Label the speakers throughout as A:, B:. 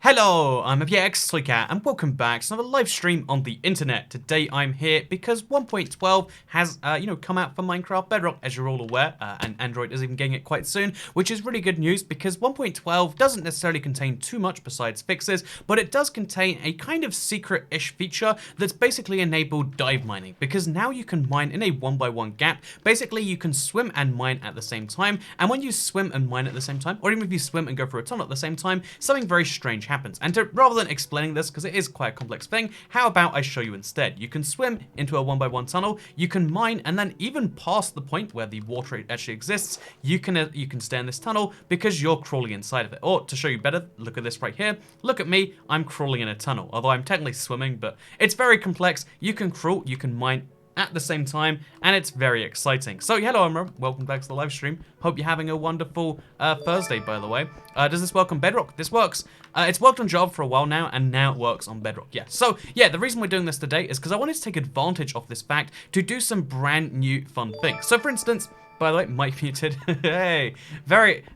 A: Hello, I'm Toycat and welcome back to another live stream on the internet. Today I'm here because 1.12 has, come out for Minecraft Bedrock, as you're all aware, and Android is even getting it quite soon, which is really good news because 1.12 doesn't necessarily contain too much besides fixes, but it does contain a kind of secret-ish feature that's basically enabled dive mining, because now you can mine in a 1x1 gap. Basically, you can swim and mine at the same time, and when you swim and mine at the same time, or even if you swim and go through a tunnel at the same time, something very strange happens. And rather than explaining this, because it is quite a complex thing, how about I show you instead? You can swim into a 1x1 tunnel, you can mine, and then even past the point where the water actually exists, you can stay in this tunnel because you're crawling inside of it. Or to show you better, look at this right here. Look at me, I'm crawling in a tunnel. Although I'm technically swimming, but it's very complex. You can crawl, you can mine at the same time, and it's very exciting. So hello everyone, welcome back to the live stream. Hope you're having a wonderful Thursday, by the way. Does this work on Bedrock? This works. It's worked on Java for a while now, and now it works on Bedrock. Yeah. So yeah, the reason we're doing this today is because I wanted to take advantage of this fact to do some brand new fun things. So for instance, by the way, mic muted. Hey,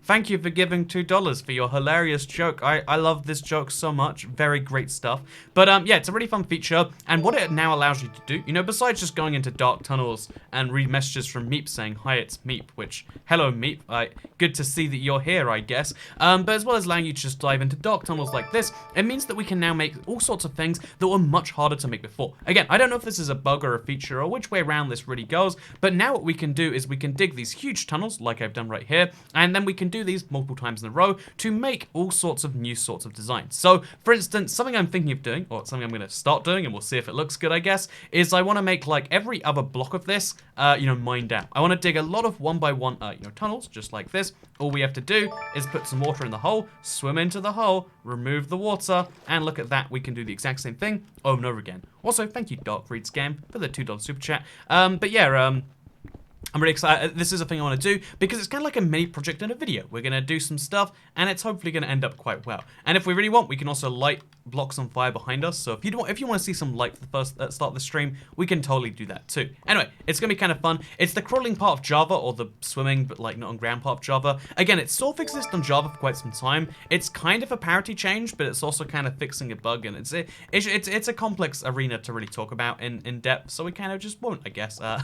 A: thank you for giving $2 for your hilarious joke. I love this joke so much. Very great stuff. But yeah, it's a really fun feature. And what it now allows you to do, besides just going into dark tunnels and read messages from Meep saying, hi, it's Meep, which, hello, Meep. Good to see that you're here, I guess. But as well as allowing you to just dive into dark tunnels like this, it means that we can now make all sorts of things that were much harder to make before. Again, I don't know if this is a bug or a feature or which way around this really goes, but now what we can do is we can dig these huge tunnels like I've done right here, and then we can do these multiple times in a row to make all sorts of new sorts of designs. So for instance, something I'm thinking of doing, or something I'm going to start doing, and we'll see if it looks good, I guess, is I want to make like every other block of this mined out. I want to dig a lot of 1x1 tunnels just like this. All we have to do is put some water in the hole, swim into the hole, remove the water, and look at that, we can do the exact same thing over and over again. Also, thank you Dark Reed Scam for the $2 super chat. But yeah, I'm really excited. This is a thing I want to do because it's kind of like a mini project in a video. We're going to do some stuff and it's hopefully going to end up quite well. And if we really want, we can also light blocks on fire behind us. So if you want to see some light for the first start of the stream, we can totally do that too. Anyway, it's going to be kind of fun. It's the crawling part of Java, or the swimming but like not on ground part of Java. Again, it sort of exists on Java for quite some time. It's kind of a parity change, but it's also kind of fixing a bug, and it's a complex arena to really talk about in depth. So we kind of just won't, I guess. So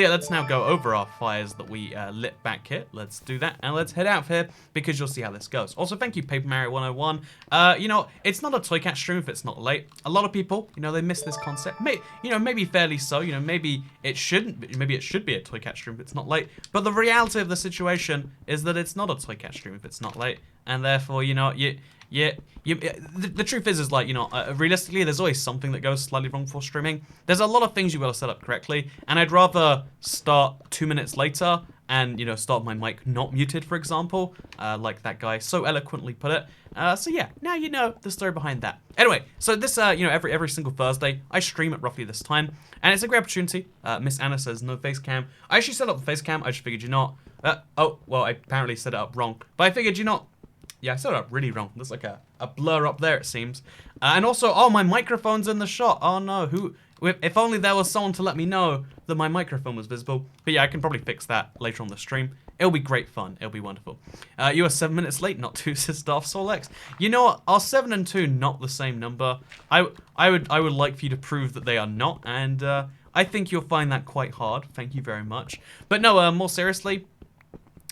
A: yeah, let's now go over our fires that we lit back here. Let's do that, and let's head out of here because you'll see how this goes. Also, thank you Paper Mario 101. It's not a Toycat stream if it's not late. A lot of people, they miss this concept. Maybe fairly so. Maybe it shouldn't. Maybe it should be a Toycat stream if it's not late. But the reality of the situation is that it's not a Toycat stream if it's not late, and therefore, the truth is like, realistically, there's always something that goes slightly wrong for streaming. There's a lot of things you've got to set up correctly, and I'd rather start 2 minutes later and, start my mic not muted, for example, like that guy so eloquently put it. So yeah, now you know the story behind that. Anyway, so this, every single Thursday, I stream at roughly this time, and it's a great opportunity. Miss Anna says no face cam. I actually set up the face cam, I just figured oh, well, I apparently set it up wrong, but I figured yeah, I set it up really wrong. There's like a blur up there, it seems. And also, oh, my microphone's in the shot. Oh no, if only there was someone to let me know that my microphone was visible. But yeah, I can probably fix that later on the stream. It'll be great fun. It'll be wonderful. You are 7 minutes late, not 2, says Darth Solex. You know what? Are 7 and 2 not the same number? I would like for you to prove that they are not, and I think you'll find that quite hard. Thank you very much. But no, more seriously,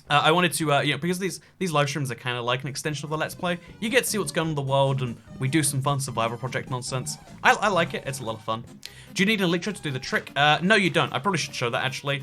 A: I wanted to, because these live streams are kind of like an extension of the Let's Play. You get to see what's going on in the world, and we do some fun survival project nonsense. I like it. It's a lot of fun. Do you need an Elytra to do the trick? No, you don't. I probably should show that, actually.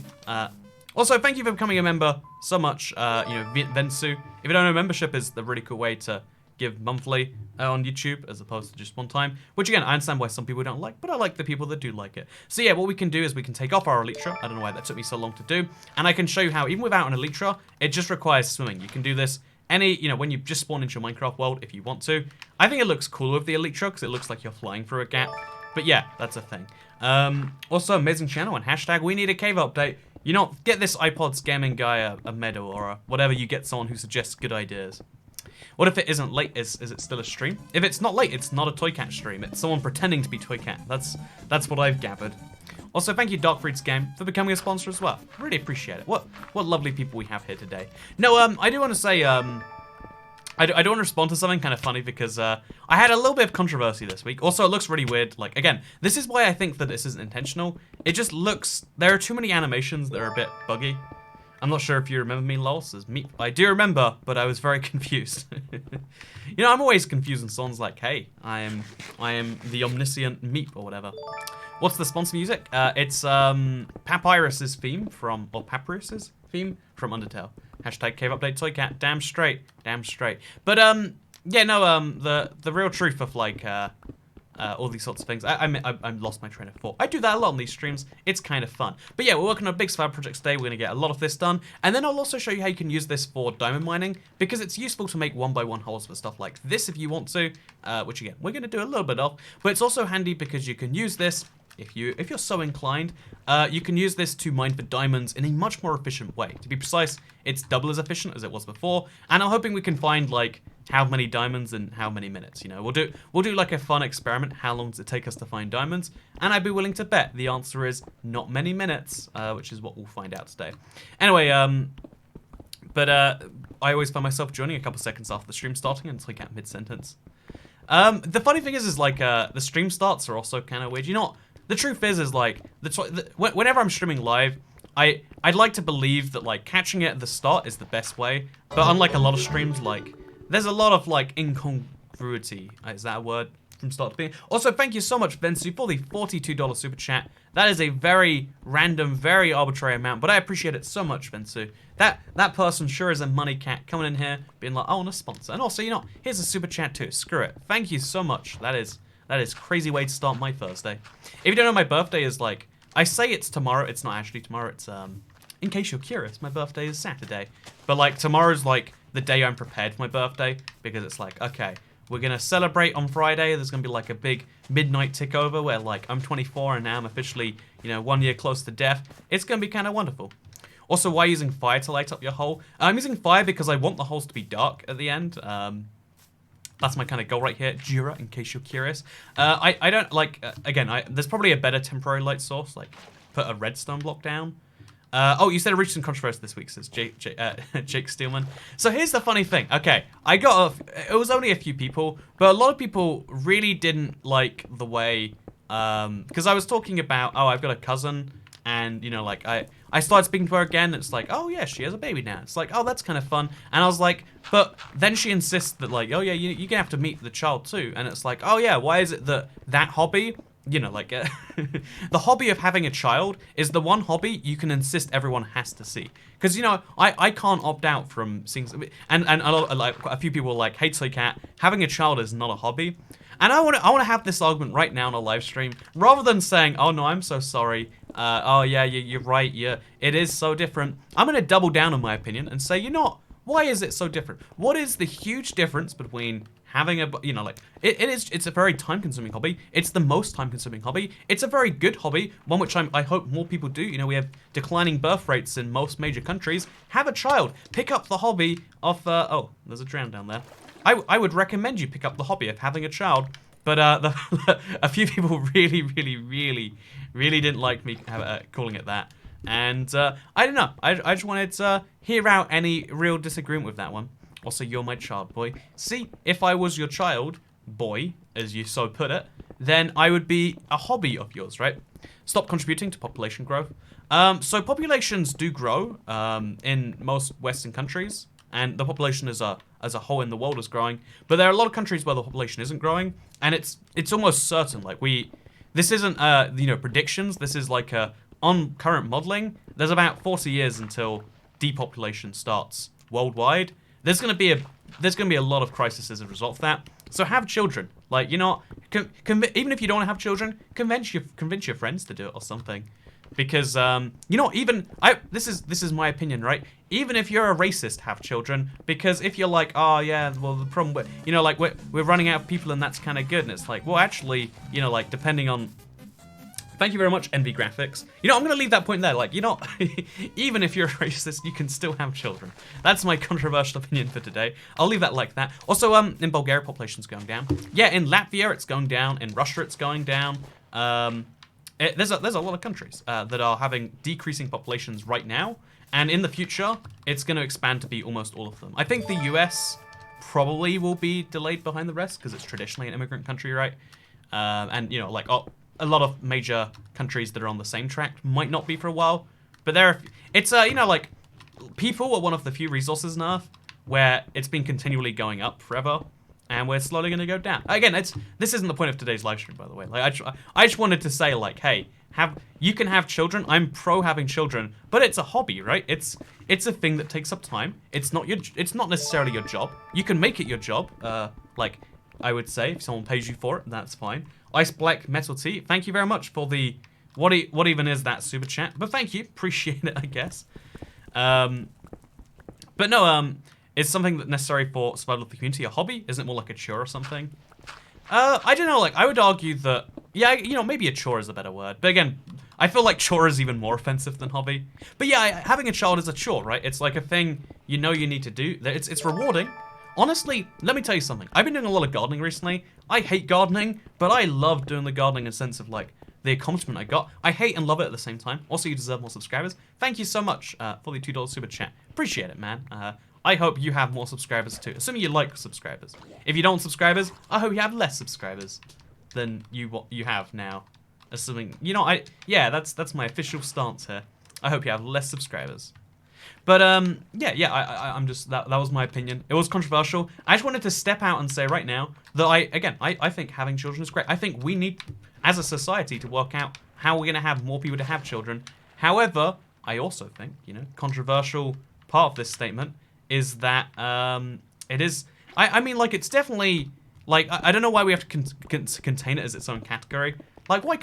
A: Also, thank you for becoming a member so much, Vensu. If you don't know, membership is the really cool way to give monthly on YouTube as opposed to just one time, which again, I understand why some people don't like, but I like the people that do like it. So yeah, what we can do is we can take off our Elytra. I don't know why that took me so long to do, and I can show you how even without an Elytra, it just requires swimming. You can do this when you just spawn into your Minecraft world if you want to. I think it looks cooler with the Elytra because it looks like you're flying through a gap, but yeah, that's a thing. Also, amazing channel and hashtag we need a cave update. Get this iPod scamming guy a medal or whatever you get someone who suggests good ideas. What if it isn't late? Is it still a stream? If it's not late, it's not a Toycat stream. It's someone pretending to be Toycat. That's what I've gathered. Also, thank you Dark Reed Scam for becoming a sponsor as well. Really appreciate it. What lovely people we have here today. No, I do want to say, I don't want to respond to something kind of funny because I had a little bit of controversy this week. Also, it looks really weird. Like, again, this is why I think that this isn't intentional. It just looks... There are too many animations that are a bit buggy. I'm not sure if you remember me, lols, as Meep. I do remember, but I was very confused. You know, I'm always confused when someone's like, hey, I am the omniscient Meep or whatever. What's the sponsor music? It's Papyrus's theme from... Or Papyrus's theme from Undertale. Hashtag cave update toy cat. Damn straight. Damn straight. But, yeah, no, the real truth of, like, all these sorts of things. I lost my train of thought. I do that a lot on these streams. It's kind of fun. But yeah, we're working on a big survival project today. We're going to get a lot of this done. And then I'll also show you how you can use this for diamond mining, because it's useful to make 1x1 holes for stuff like this if you want to, which again, we're going to do a little bit of. But it's also handy because you can use this, if you're so inclined, you can use this to mine for diamonds in a much more efficient way. To be precise, it's double as efficient as it was before, and I'm hoping we can find like how many diamonds in how many minutes. You know, we'll do like a fun experiment. How long does it take us to find diamonds? And I'd be willing to bet the answer is not many minutes, which is what we'll find out today. Anyway, but I always find myself joining a couple seconds after the stream starting until I get mid-sentence. The funny thing is like the stream starts are also kind of weird. You know what? The truth is like, whenever I'm streaming live, I'd like to believe that like catching it at the start is the best way, but unlike a lot of streams, like there's a lot of like incongruity. Is that a word? From start to finish. Also, thank you so much, Bensu, for the $42 super chat. That is a very random, very arbitrary amount, but I appreciate it so much, Bensu. That person sure is a money cat coming in here, being like, I want a sponsor. And also, you know, here's a super chat too. Screw it. Thank you so much. That is crazy way to start my Thursday. If you don't know, my birthday is like, I say it's tomorrow. It's not actually tomorrow. It's in case you're curious, my birthday is Saturday. But like tomorrow's like the day I'm prepared for my birthday, because it's like, okay, we're gonna celebrate on Friday. There's gonna be like a big midnight tick over where like I'm 24 and now I'm officially, you know, 1 year close to death. It's gonna be kind of wonderful. Also, why using fire to light up your hole? I'm using fire because I want the holes to be dark at the end. That's my kind of goal right here, Jira, in case you're curious. I don't, like, again, there's probably a better temporary light source, like, put a redstone block down. Oh, you said a recent controversy this week, says Jake Steelman. So here's the funny thing. Okay, it was only a few people, but a lot of people really didn't like the way, because I was talking about, oh, I've got a cousin, and, you know, like, I started speaking to her again, and it's like, oh, yeah, she has a baby now. It's like, oh, that's kind of fun. And I was like, but then she insists that, like, oh, yeah, you're going to have to meet the child, too. And it's like, oh, yeah, why is it that hobby, you know, like, the hobby of having a child is the one hobby you can insist everyone has to see. Because, you know, I can't opt out from seeing, and like, a few people were like, hey, Toy Cat, having a child is not a hobby. And I want to have this argument right now on a live stream, rather than saying, oh, no, I'm so sorry. Oh, yeah, you're right. Yeah, it is so different. I'm going to double down on my opinion and say, you know what? Why is it so different? What is the huge difference between having a, you know, like, it's a very time-consuming hobby. It's the most time-consuming hobby. It's a very good hobby, one which I hope more people do. You know, we have declining birth rates in most major countries. Have a child. Pick up the hobby of, oh, there's a drown down there. I would recommend you pick up the hobby of having a child, but a few people really didn't like me calling it that. And I don't know, I just wanted to hear out any real disagreement with that one. Also, you're my child, boy. See, if I was your child, boy, as you so put it, then I would be a hobby of yours, right? Stop contributing to population growth. So populations do grow in most Western countries, and the population as a whole in the world is growing. But there are a lot of countries where the population isn't growing, and it's almost certain. Like this isn't you know, predictions. This is like on current modeling. There's about 40 years until depopulation starts worldwide. There's gonna be a lot of crises as a result of that. So have children. Like, you know, even if you don't have children, convince your friends to do it or something. Because you know, this is my opinion, right? Even if you're a racist, have children, because if you're like, oh yeah, well the problem, you know, like we're running out of people and that's kind of good, and it's like, well actually, you know, like depending on. Thank you very much, Envy Graphics. You know, I'm gonna leave that point there. Like, you know, even if you're a racist, you can still have children. That's my controversial opinion for today. I'll leave that like that. Also, in Bulgaria, population's going down. Yeah, in Latvia, it's going down. In Russia, it's going down. There's a lot of countries that are having decreasing populations right now, and in the future, it's going to expand to be almost all of them. I think the US probably will be delayed behind the rest because it's traditionally an immigrant country, right? And, you know, like, a lot of major countries that are on the same track might not be for a while. But it's, you know, like, people are one of the few resources on Earth where it's been continually going up forever, and we're slowly going to go down. Again, this isn't the point of today's live stream, by the way. Like, I just wanted to say, like, hey, you can have children. I'm pro having children, but it's a hobby, right? It's a thing that takes up time. It's not necessarily your job. You can make it your job. Like, I would say, if someone pays you for it, that's fine. Ice Black Metal Tea, thank you very much for the what even is that super chat? But thank you, appreciate it, I guess. But no, is something that necessary for survival of the community a hobby? Isn't it more like a chore or something? I don't know, like, I would argue that, yeah, you know, maybe a chore is a better word. But again, I feel like chore is even more offensive than hobby. But yeah, having a child is a chore, right? It's like a thing you know you need to do. It's rewarding. Honestly, let me tell you something. I've been doing a lot of gardening recently. I hate gardening, but I love doing the gardening in a sense of, like, the accomplishment I got. I hate and love it at the same time. Also, you deserve more subscribers. Thank you so much for the $2 super chat. Appreciate it, man. I hope you have more subscribers too, assuming you like subscribers. If you don't want subscribers, I hope you have less subscribers than you have now. Assuming, you know, yeah, that's my official stance here. I hope you have less subscribers. But yeah, I'm just that was my opinion. It was controversial. I just wanted to step out and say right now that I think having children is great. I think we need, as a society, to work out how we're gonna have more people to have children. However, I also think, you know, controversial part of this statement is that it is. I mean, like, it's definitely like I don't know why we have to contain it as its own category. Like, why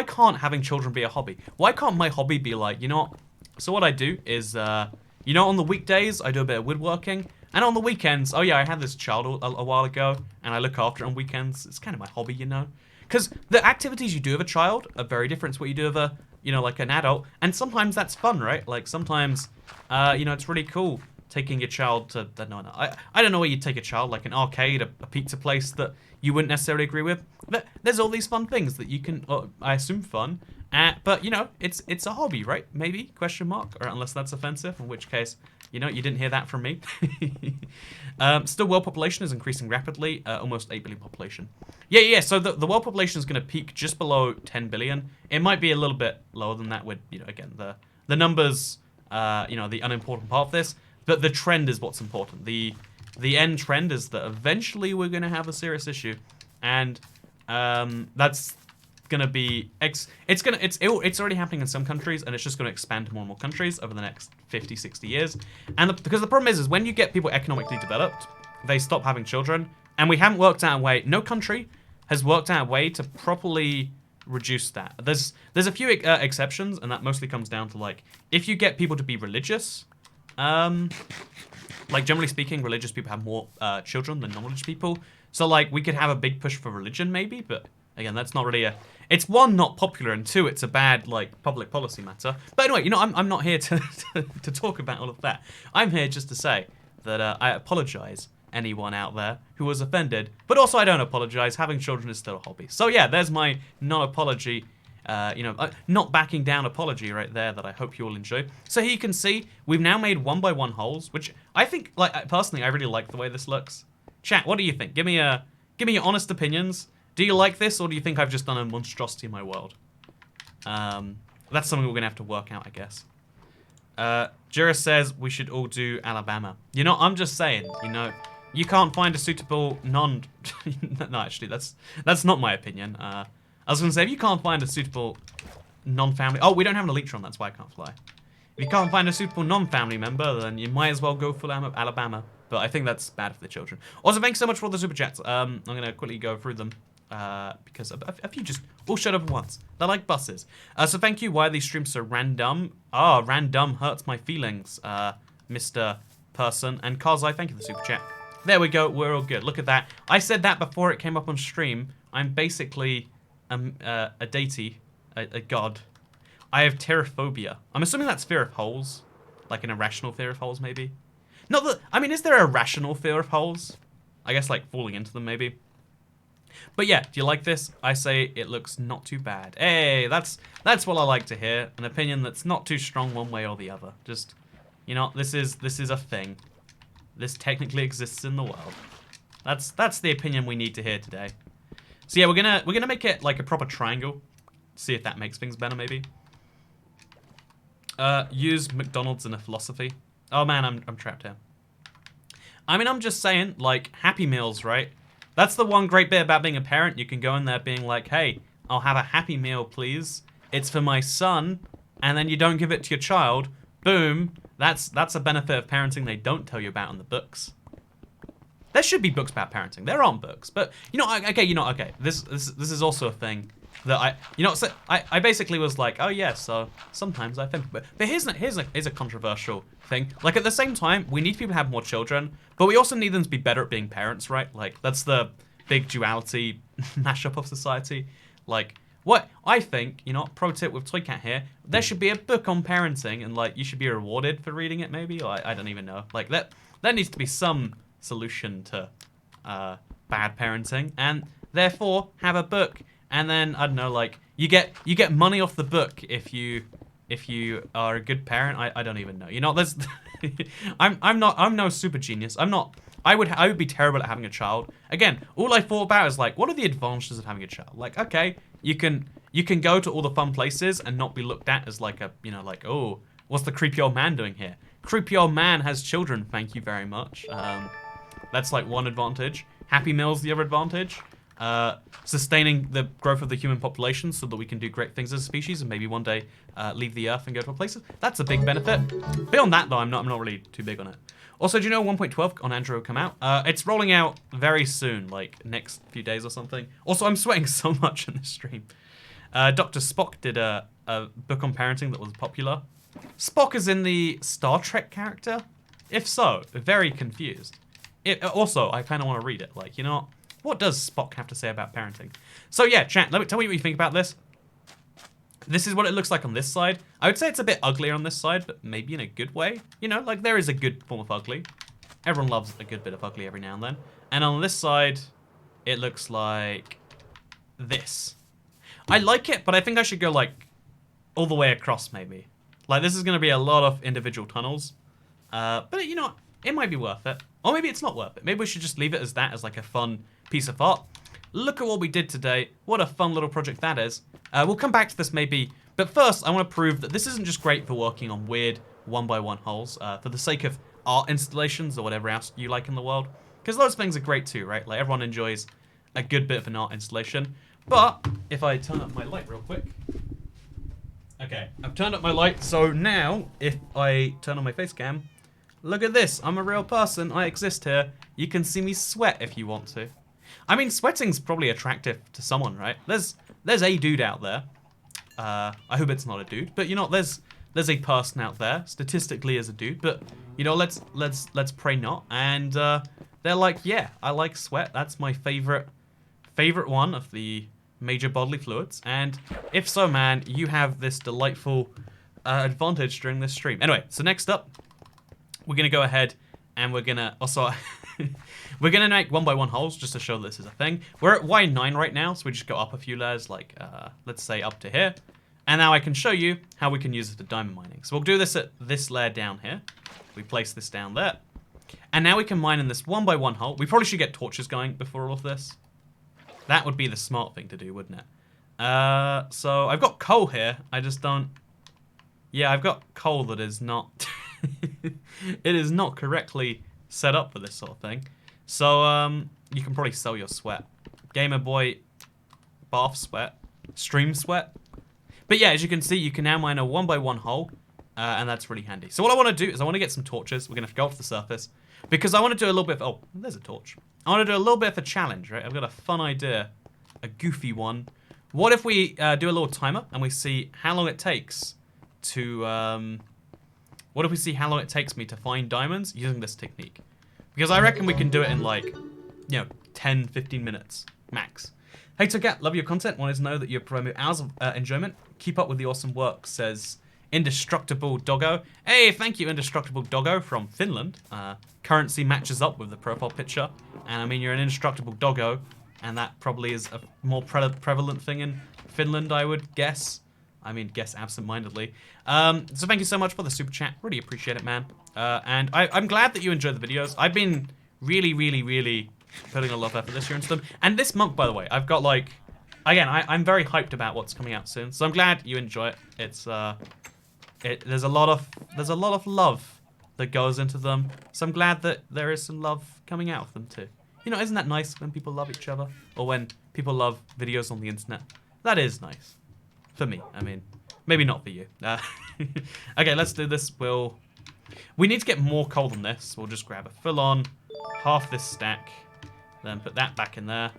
A: can't having children be a hobby? Why can't my hobby be like, you know what? So what I do is, you know, on the weekdays, I do a bit of woodworking. And on the weekends, oh yeah, I had this child a while ago, and I look after it on weekends. It's kind of my hobby, you know? Because the activities you do of a child are very different to what you do of a, you know, like an adult. And sometimes that's fun, right? Like, sometimes, you know, it's really cool taking your child to, I don't know where you take a child, like an arcade, a pizza place that you wouldn't necessarily agree with. But there's all these fun things that you can, I assume fun, but, you know, it's a hobby, right? Maybe, question mark, or unless that's offensive, in which case, you know, you didn't hear that from me. Still, world population is increasing rapidly, almost 8 billion population. Yeah, so the world population is going to peak just below 10 billion. It might be a little bit lower than that with, you know, again, the numbers, you know, the unimportant part of this, but the trend is what's important. The end trend is that eventually we're going to have a serious issue, and that's gonna be it's already happening in some countries, and it's just going to expand to more and more countries over the next 50-60 years. And because the problem is when you get people economically developed, they stop having children, and we haven't worked out a way. No country has worked out a way to properly reduce that. There's a few exceptions, and that mostly comes down to, like, if you get people to be religious, like, generally speaking, religious people have more children than non-religious people. So, like, we could have a big push for religion, maybe, but again, that's not really it's one, not popular, and two, it's a bad, like, public policy matter. But anyway, you know, I'm not here to to talk about all of that. I'm here just to say that I apologize anyone out there who was offended, but also I don't apologize. Having children is still a hobby. So yeah, there's my non-apology, you know, not backing down apology right there that I hope you all enjoy. So here you can see we've now made 1x1 holes, which I think, like, personally, I really like the way this looks. Chat, what do you think? Give me your honest opinions. Do you like this, or do you think I've just done a monstrosity in my world? That's something we're gonna have to work out, I guess. Jura says we should all do Alabama. You know, I'm just saying, you know, you can't find a suitable no, actually, that's not my opinion. I was gonna say, if you can't find a suitable non-family, oh, we don't have an Elytron, that's why I can't fly. If you can't find a suitable non-family member, then you might as well go full Alabama. But I think that's bad for the children. Also, thanks so much for all the super chats. I'm gonna quickly go through them. Because a few just all showed up at once. They're like buses. So thank you. Why are these streams so random? Random hurts my feelings, Mr. Person. And Karzai, thank you for the super chat. There we go. We're all good. Look at that. I said that before it came up on stream. I'm basically a deity, a god. I have pterophobia. I'm assuming that's fear of holes, like an irrational fear of holes, maybe. Not that. I mean, is there a rational fear of holes? I guess like falling into them, maybe. But yeah, do you like this? I say it looks not too bad. Hey, that's what I like to hear. An opinion that's not too strong one way or the other. Just, you know, this is a thing. this technically exists in the world. That's the opinion we need to hear today. So yeah, we're gonna make it like a proper triangle. See if that makes things better, maybe. Use McDonald's in a philosophy. Oh man, I'm trapped here. I mean, I'm just saying, like, Happy Meals, right? That's the one great bit about being a parent. You can go in there being like, hey, I'll have a Happy Meal, please. It's for my son. And then you don't give it to your child. Boom. That's a benefit of parenting they don't tell you about in the books. There should be books about parenting. There aren't books. But, okay. This is also a thing that I basically was like, oh yeah, so sometimes I think, but here's a controversial thing. Like, at the same time, we need people to have more children, but we also need them to be better at being parents, right? Like, that's the big duality mashup of society. Like, what I think, pro tip with Toy Cat here, there should be a book on parenting, and like, you should be rewarded for reading it, maybe. Or I don't even know. Like, there needs to be some solution to bad parenting, and therefore have a book. And then I don't know, like, you get money off the book if you are a good parent. I don't even know. There's I'm no super genius. I would be terrible at having a child. Again, all I thought about is like, what are the advantages of having a child? Like, okay, you can go to all the fun places and not be looked at as like a, like, oh, what's the creepy old man doing here? Creepy old man has children, thank you very much. That's like one advantage. Happy Meal's the other advantage. Sustaining the growth of the human population so that we can do great things as a species and maybe one day leave the Earth and go to places. That's a big benefit. Beyond that, though, I'm not really too big on it. Also, do you know 1.12 on Android will come out? It's rolling out very soon, like next few days or something. Also, I'm sweating so much in this stream. Dr. Spock did a book on parenting that was popular. Spock is in the Star Trek character? If so, very confused. Also, I kind of want to read it. Like, what does Spock have to say about parenting? So yeah, chat, tell me what you think about this. This is what it looks like on this side. I would say it's a bit uglier on this side, but maybe in a good way. Like there is a good form of ugly. Everyone loves a good bit of ugly every now and then. And on this side, it looks like this. I like it, but I think I should go like all the way across maybe. Like this is going to be a lot of individual tunnels. But it might be worth it. Or maybe it's not worth it. Maybe we should just leave it as that, as like a fun piece of art. Look at what we did today. What a fun little project that is. We'll come back to this maybe. But first, I want to prove that this isn't just great for working on weird 1x1 holes for the sake of art installations or whatever else you like in the world. Because those things are great too, right? Like everyone enjoys a good bit of an art installation. But if I turn up my light real quick. Okay, I've turned up my light. So now, if I turn on my face cam, look at this. I'm a real person. I exist here. You can see me sweat if you want to. I mean, sweating's probably attractive to someone, right? There's a dude out there. I hope it's not a dude, but there's a person out there statistically as a dude, but let's pray not. And they're like, yeah, I like sweat. That's my favorite one of the major bodily fluids. And if so, man, you have this delightful advantage during this stream. Anyway, so next up, we're gonna go ahead and we're gonna also we're gonna make 1x1 holes just to show this is a thing. We're at Y9 right now, so we just go up a few layers, like let's say up to here. And now I can show you how we can use it for diamond mining. So we'll do this at this layer down here. We place this down there. And now we can mine in this 1x1 hole. We probably should get torches going before all of this. That would be the smart thing to do, wouldn't it? So I've got coal here. I just don't... Yeah, I've got coal that is not... it is not correctly set up for this sort of thing. So you can probably sell your sweat. Gamer Boy bath sweat. Stream sweat. But yeah, as you can see, you can now mine a 1x1 hole. And that's really handy. So what I want to do is I want to get some torches. We're going to go off the surface. Because I want to do a little bit of... Oh, there's a torch. I want to do a little bit of a challenge, right? I've got a fun idea. A goofy one. What if we do a little timer and we see how long it takes to... what if we see how long it takes me to find diamonds using this technique? Because I reckon we can do it in like, 10, 15 minutes max. Hey Togat, love your content. Wanted to know that you promote hours of enjoyment. Keep up with the awesome work, says Indestructible Doggo. Hey, thank you, Indestructible Doggo from Finland. Currency matches up with the profile picture. And I mean, you're an Indestructible Doggo, and that probably is a more prevalent thing in Finland, I would guess. I mean, guess absent-mindedly. So thank you so much for the super chat. Really appreciate it, man. And I'm glad that you enjoyed the videos. I've been really putting a lot of effort this year into them. And this month, by the way, I've got like, again, I'm very hyped about what's coming out soon. So I'm glad you enjoy it. It's there's a lot of love that goes into them. So I'm glad that there is some love coming out of them too. You know, isn't that nice when people love each other? Or when people love videos on the internet? That is nice. For me, I mean, maybe not for you. Okay, let's do this. We need to get more coal than this. We'll just grab a full-on half this stack, then put that back in there.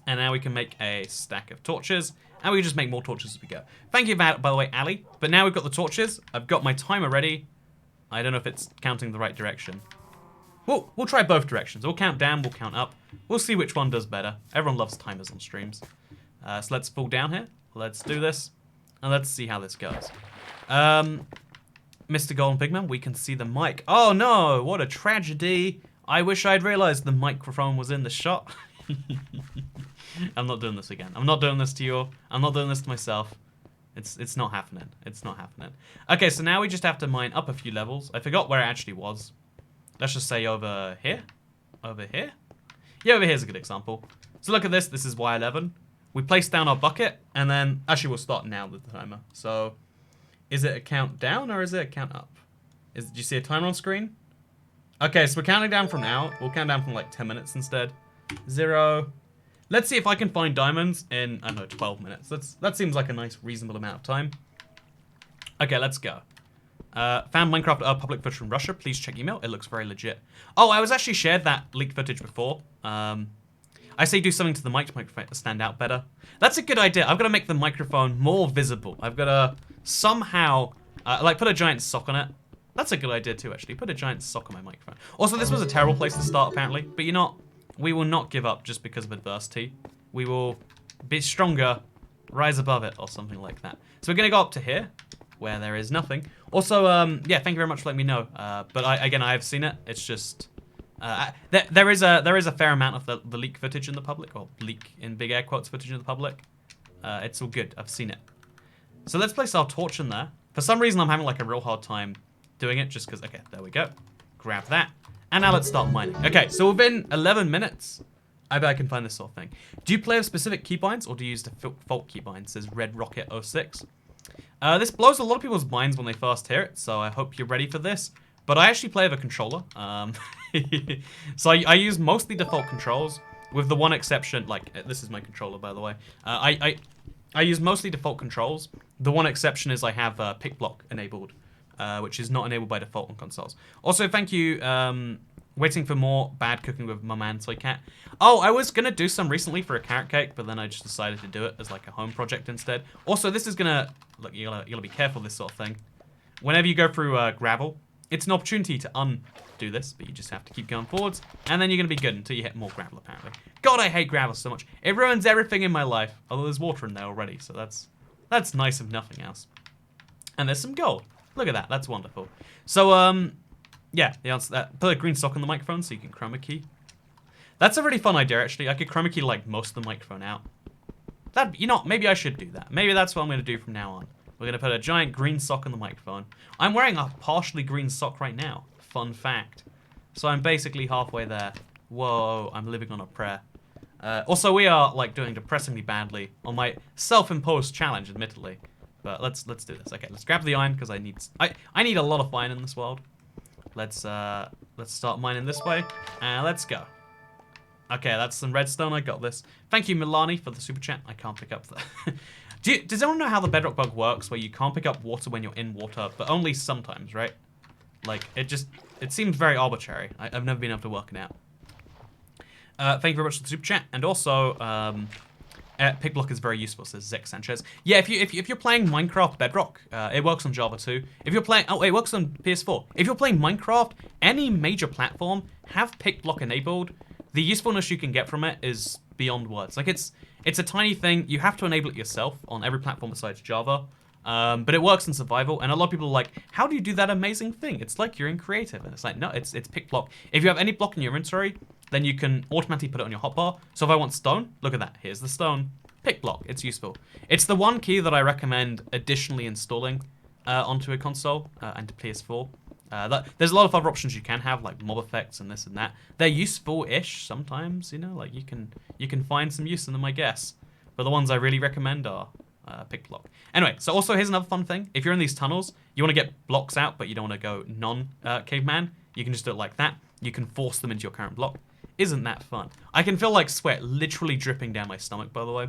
A: And now we can make a stack of torches, and we can just make more torches as we go. Thank you, by the way, Ali. But now we've got the torches. I've got my timer ready. I don't know if it's counting the right direction. We'll try both directions. We'll count down, we'll count up. We'll see which one does better. Everyone loves timers on streams. So let's fall down here. Let's do this, and let's see how this goes. Mr. Golden Pigman, we can see the mic. Oh no, what a tragedy. I wish I'd realized the microphone was in the shot. I'm not doing this again. I'm not doing this to you. I'm not doing this to myself. It's not happening. It's not happening. Okay, so now we just have to mine up a few levels. I forgot where it actually was. Let's just say over here. Over here? Yeah, over here's a good example. So look at this. This is Y11. We place down our bucket, and then... Actually, we'll start now with the timer. So, is it a count down, or is it a count up? Do you see a timer on screen? Okay, so we're counting down from now. We'll count down from, like, 10 minutes instead. 0. Let's see if I can find diamonds in, I don't know, 12 minutes. That seems like a nice, reasonable amount of time. Okay, let's go. Found Minecraft public footage from Russia. Please check email. It looks very legit. Oh, I was actually shared that leaked footage before. I say do something to the mic to make it stand out better. That's a good idea. I've got to make the microphone more visible. I've got to somehow, like, put a giant sock on it. That's a good idea too, actually. Put a giant sock on my microphone. Also, this was a terrible place to start, apparently. But you know, we will not give up just because of adversity. We will be stronger, rise above it, or something like that. So we're going to go up to here, where there is nothing. Also, yeah, thank you very much for letting me know. But again, I have seen it. It's just... there is a fair amount of the leak footage in the public, or leak in big air quotes footage in the public. It's all good. I've seen it. So let's place our torch in there. For some reason, I'm having like a real hard time doing it, just because. Okay, there we go. Grab that, and now let's start mining. Okay, so within 11 minutes, I bet I can find this sort of thing. Do you play with specific keybinds, or do you use default keybinds? Says Red Rocket 06. This blows a lot of people's minds when they first hear it, so I hope you're ready for this. But I actually play with a controller. So I use mostly default controls, with the one exception, like, this is my controller, by the way. I use mostly default controls. The one exception is I have pick block enabled, which is not enabled by default on consoles. Also, thank you, waiting for more bad cooking with my man Toy Cat. Oh, I was gonna do some recently for a carrot cake, but then I just decided to do it as like a home project instead. Also, this is gonna, look, you gotta be careful with this sort of thing. Whenever you go through gravel, it's an opportunity to undo this, but you just have to keep going forwards, and then you're going to be good until you hit more gravel, apparently. God, I hate gravel so much. It ruins everything in my life, although there's water in there already, so that's nice if nothing else. And there's some gold. Look at that. That's wonderful. So, yeah, the answer to that. Put a green sock on the microphone so you can chroma key. That's a really fun idea, actually. I could chroma key, like, most of the microphone out. You know, maybe I should do that. Maybe that's what I'm going to do from now on. We're going to put a giant green sock on the microphone. I'm wearing a partially green sock right now. Fun fact. So I'm basically halfway there. Whoa, I'm living on a prayer. Also, we are, like, doing depressingly badly on my self-imposed challenge, admittedly. But let's do this. Okay, let's grab the iron, because I need a lot of iron in this world. Let's start mining this way, and let's go. Okay, that's some redstone. I got this. Thank you, Milani, for the super chat. I can't pick up that. Does anyone know how the Bedrock bug works, where you can't pick up water when you're in water, but only sometimes, right? Like, it seems very arbitrary. I've never been able to work it out. Thank you very much for the super chat, and also, pickblock is very useful, says Zek Sanchez. Yeah, if you're playing Minecraft Bedrock, it works on Java too. If you're playing, it works on PS4. If you're playing Minecraft, any major platform, have pickblock enabled. The usefulness you can get from it is beyond words. Like, it's a tiny thing. You have to enable it yourself on every platform besides Java. But it works in survival, and a lot of people are like, how do you do that amazing thing? It's like you're in creative, and it's like, no, it's pick block. If you have any block in your inventory, then you can automatically put it on your hotbar. So if I want stone, look at that. Here's the stone. pick block. It's useful. It's the one key that I recommend additionally installing onto a console and to PS4. There's a lot of other options you can have, like mob effects and this and that. They're useful-ish sometimes, you know, like you can find some use in them, I guess. But the ones I really recommend are pick block. Anyway, so also here's another fun thing. If you're in these tunnels, you want to get blocks out, but you don't want to go non-caveman, you can just do it like that. You can force them into your current block. Isn't that fun? I can feel like sweat literally dripping down my stomach, by the way.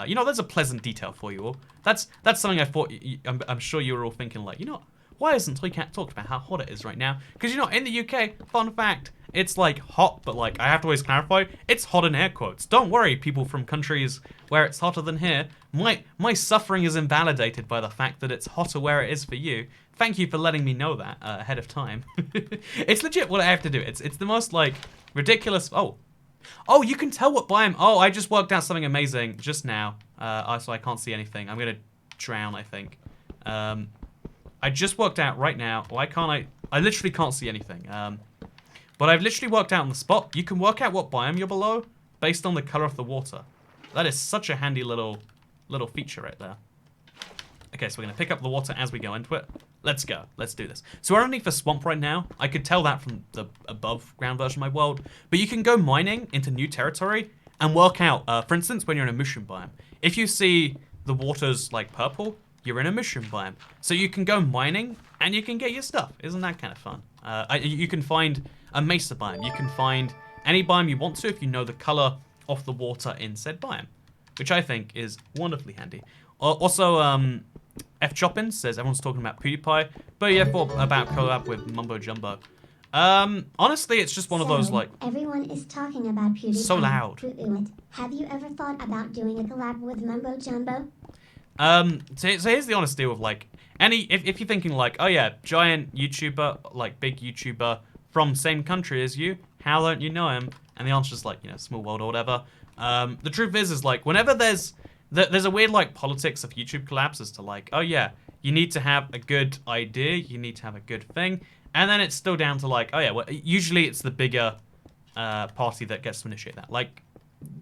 A: You know, that's a pleasant detail for you all. That's something I thought, I'm sure you were all thinking like, you know, why isn't Toycat talked about how hot it is right now? Because, you know, in the UK, fun fact, it's like hot, but like, I have to always clarify, it's hot in air quotes. Don't worry, people from countries where it's hotter than here. My suffering is invalidated by the fact that it's hotter where it is for you. Thank you for letting me know that ahead of time. It's legit what I have to do. It's the most like ridiculous, oh, you can tell what biome, oh, I just worked out something amazing just now. So I can't see anything. I'm gonna drown, I think. I just worked out right now, why can't I literally can't see anything. But I've literally worked out on the spot, you can work out what biome you're below based on the color of the water. That is such a handy little feature right there. Okay, so we're gonna pick up the water as we go into it. Let's go, let's do this. So we're underneath a swamp right now. I could tell that from the above ground version of my world, but you can go mining into new territory and work out, for instance, when you're in a mushroom biome. If you see the water's like purple, you're in a mushroom biome. So you can go mining and you can get your stuff. Isn't that kind of fun? You can find a mesa biome. You can find any biome you want to if you know the color of the water in said biome, which I think is wonderfully handy. Also, F Choppin says everyone's talking about PewDiePie, but yeah, thought about collab with Mumbo Jumbo. Honestly, it's just one of those like...
B: Everyone is talking about PewDiePie.
A: So loud.
B: Have you ever thought about doing a collab with Mumbo Jumbo?
A: So here's the honest deal with like, if you're thinking like, oh yeah, giant YouTuber, like big YouTuber from same country as you, how don't you know him? And the answer's like, you know, small world or whatever. The truth is like, whenever there's a weird like politics of YouTube collabs as to like, oh yeah, you need to have a good idea, you need to have a good thing, and then it's still down to like, oh yeah, well, usually it's the bigger party that gets to initiate that. Like,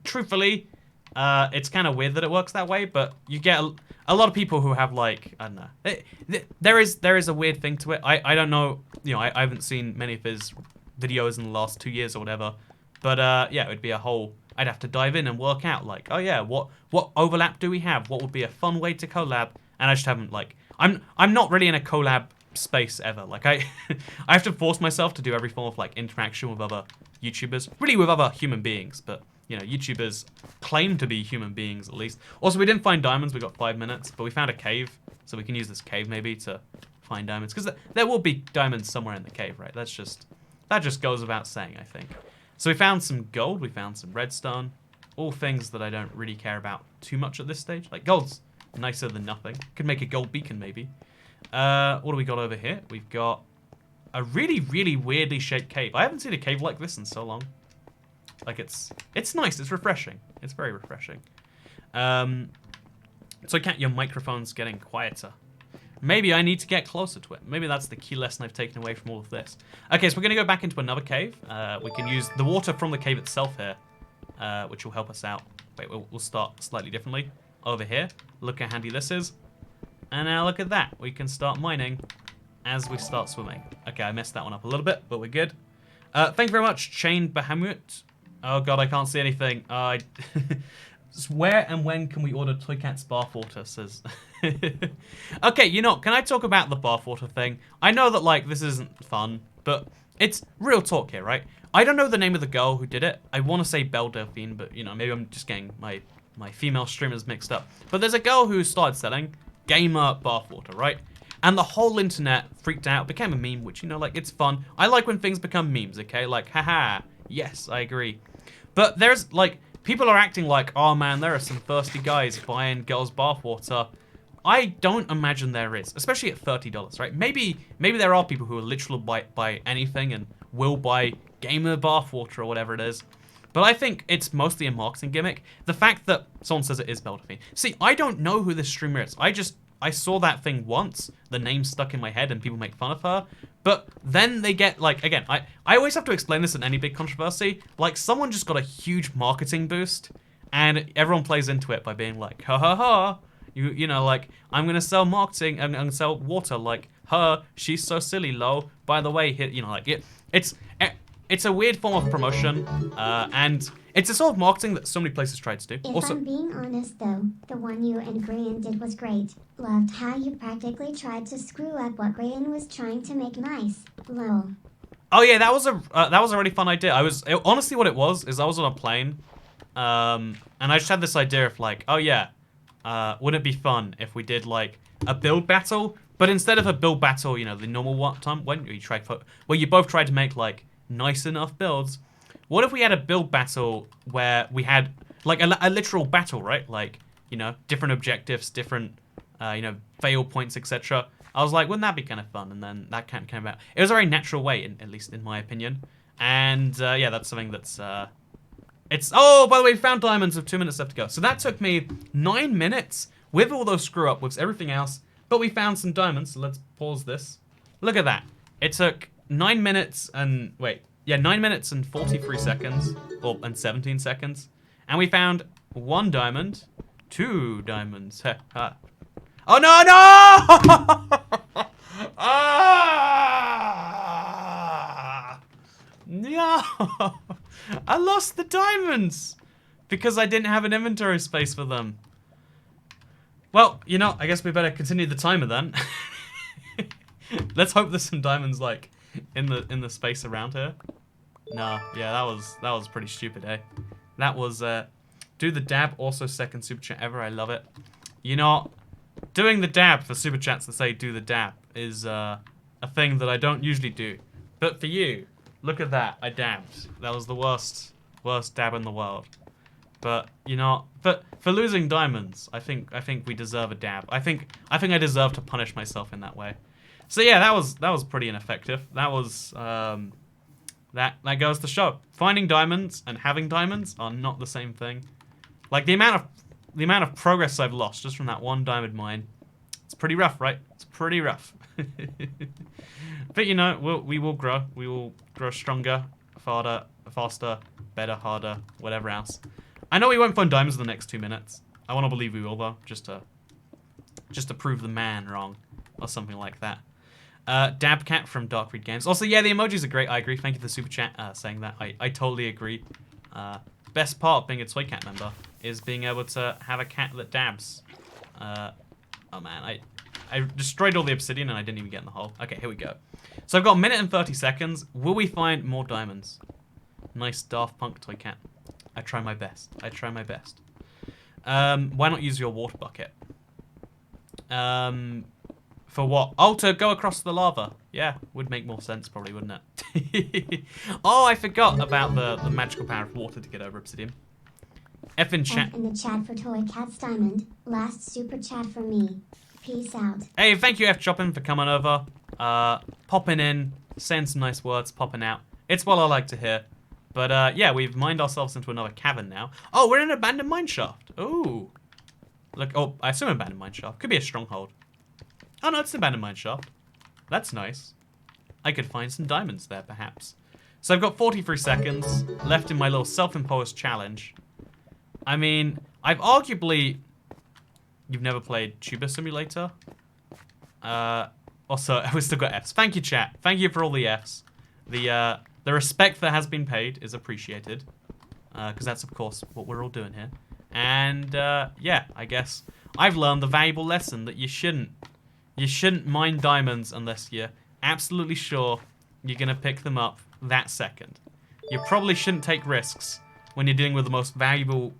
A: truthfully, it's kind of weird that it works that way, but you get a lot of people who have like, I don't know, there is a weird thing to it. I don't know, you know, I haven't seen many of his videos in the last 2 years or whatever, but yeah, it would be a whole, I'd have to dive in and work out like, oh yeah, what overlap do we have? What would be a fun way to collab? And I just haven't like, I'm not really in a collab space ever. Like I have to force myself to do every form of like interaction with other YouTubers, really with other human beings, but you know, YouTubers claim to be human beings at least. Also, we didn't find diamonds, we got 5 minutes, but we found a cave, so we can use this cave maybe to find diamonds, because there will be diamonds somewhere in the cave, right? That just goes without saying, I think. So we found some gold, we found some redstone, all things that I don't really care about too much at this stage. Like, gold's nicer than nothing. Could make a gold beacon, maybe. What do we got over here? We've got a really, really weirdly shaped cave. I haven't seen a cave like this in so long. Like, it's nice, it's refreshing. It's very refreshing. So, Kat, your microphone's getting quieter. Maybe I need to get closer to it. Maybe that's the key lesson I've taken away from all of this. Okay, so we're going to go back into another cave. We can use the water from the cave itself here, which will help us out. Wait, we'll start slightly differently. Over here, look how handy this is. And now look at that. We can start mining as we start swimming. Okay, I messed that one up a little bit, but we're good. Thank you very much, Chain Bahamut. Oh god, I can't see anything. Where and when can we order Toycat's bathwater, says... Okay, you know, can I talk about the bathwater thing? I know that, like, this isn't fun, but it's real talk here, right? I don't know the name of the girl who did it. I want to say Belle Delphine, but, you know, maybe I'm just getting my female streamers mixed up. But there's a girl who started selling gamer bathwater, right? And the whole internet freaked out, became a meme, which, you know, like, it's fun. I like when things become memes, okay? Like, haha, yes, I agree. But there's, like, people are acting like, oh man, there are some thirsty guys buying girls' bathwater. I don't imagine there is, especially at $30, right? Maybe there are people who are literally buy anything and will buy gamer bathwater or whatever it is. But I think it's mostly a marketing gimmick. The fact that someone says it is Belle Delphine. See, I don't know who this streamer is. I saw that thing once, the name stuck in my head and people make fun of her. But then they get, like, again, I always have to explain this in any big controversy. Like, someone just got a huge marketing boost And everyone plays into it by being like, ha ha ha. You know, like, I'm going to sell marketing, I'm going to sell water, like, her, she's so silly, lol. By the way, you know, like, it's a weird form of promotion, and it's a sort of marketing that so many places try to do.
B: If
A: Also,
B: I'm being honest though, the one you and Grayan did was great. Loved how you practically tried to screw up what Grayan was trying to make nice. Lol.
A: oh yeah, that was a really fun idea. Honestly, what it was is I was on a plane, and I just had this idea of like, oh yeah, wouldn't it be fun if we did like a build battle, but instead of a build battle, you know, the normal time when you both tried to make like nice enough builds. What if we had a build battle where we had like a literal battle, right? Like, you know, different objectives, different, you know, fail points, etc. I was like, wouldn't that be kind of fun? And then that kind of came out. It was a very natural way, at least in my opinion. And yeah, that's something that's oh, by the way, we found diamonds with 2 minutes left to go. So that took me 9 minutes with all those screw up with everything else. But we found some diamonds, so let's pause this. Look at that. It took 9 minutes and, wait, yeah, 9 minutes and 43 seconds, and 17 seconds. And we found 1 diamond, 2 diamonds. Oh, no, no! Ah! No! I lost the diamonds because I didn't have an inventory space for them. Well, you know, I guess we better continue the timer then. Let's hope there's some diamonds like in the space around here. No, yeah, that was pretty stupid, eh? That was do the dab, also second super chat ever. I love it. You know, doing the dab for super chats that say do the dab is a thing that I don't usually do. But for you, look at that. I dabbed. That was the worst dab in the world. But you know, for losing diamonds, I think we deserve a dab. I think I deserve to punish myself in that way. So yeah, that was pretty ineffective. That was that goes to show finding diamonds and having diamonds are not the same thing. Like the amount of progress I've lost just from that 1 diamond mine, it's pretty rough, right? It's pretty rough. But you know, we will grow. We will grow stronger, farther, faster, better, harder, whatever else. I know we won't find diamonds in the next 2 minutes. I want to believe we will though, just to prove the man wrong, or something like that. Dabcat from Dark Reed Games. Also, yeah, the emojis are great. I agree. Thank you for the super chat saying that. I totally agree. Best part of being a Toy Cat member is being able to have a cat that dabs. Oh man, I destroyed all the obsidian and I didn't even get in the hole. Okay, here we go. So I've got 1 minute and 30 seconds. Will we find more diamonds? Nice Daft Punk Toy Cat. I try my best. I try my best. Why not use your water bucket? For what? Oh, to go across the lava. Yeah, would make more sense probably, wouldn't it? Oh, I forgot about the magical power of water to get over obsidian. F in chat.
B: F in the chat for Toy Cat's Diamond. Last super chat for me. Peace out.
A: Hey, thank you F Choppin for coming over. Popping in, saying some nice words, popping out. It's what I like to hear. But yeah, we've mined ourselves into another cavern now. Oh, we're in an abandoned mine shaft. Ooh. Look, oh, I assume abandoned mine shaft. Could be a stronghold. Oh no, it's an abandoned mine shaft. That's nice. I could find some diamonds there, perhaps. So I've got 43 seconds left in my little self-imposed challenge. I mean, I've arguably... You've never played Tuber Simulator? Also, we still got Fs. Thank you, chat. Thank you for all the Fs. The respect that has been paid is appreciated. Because that's, of course, what we're all doing here. And, yeah, I guess I've learned the valuable lesson that you shouldn't mine diamonds unless you're absolutely sure you're going to pick them up that second. You probably shouldn't take risks when you're dealing with the most valuable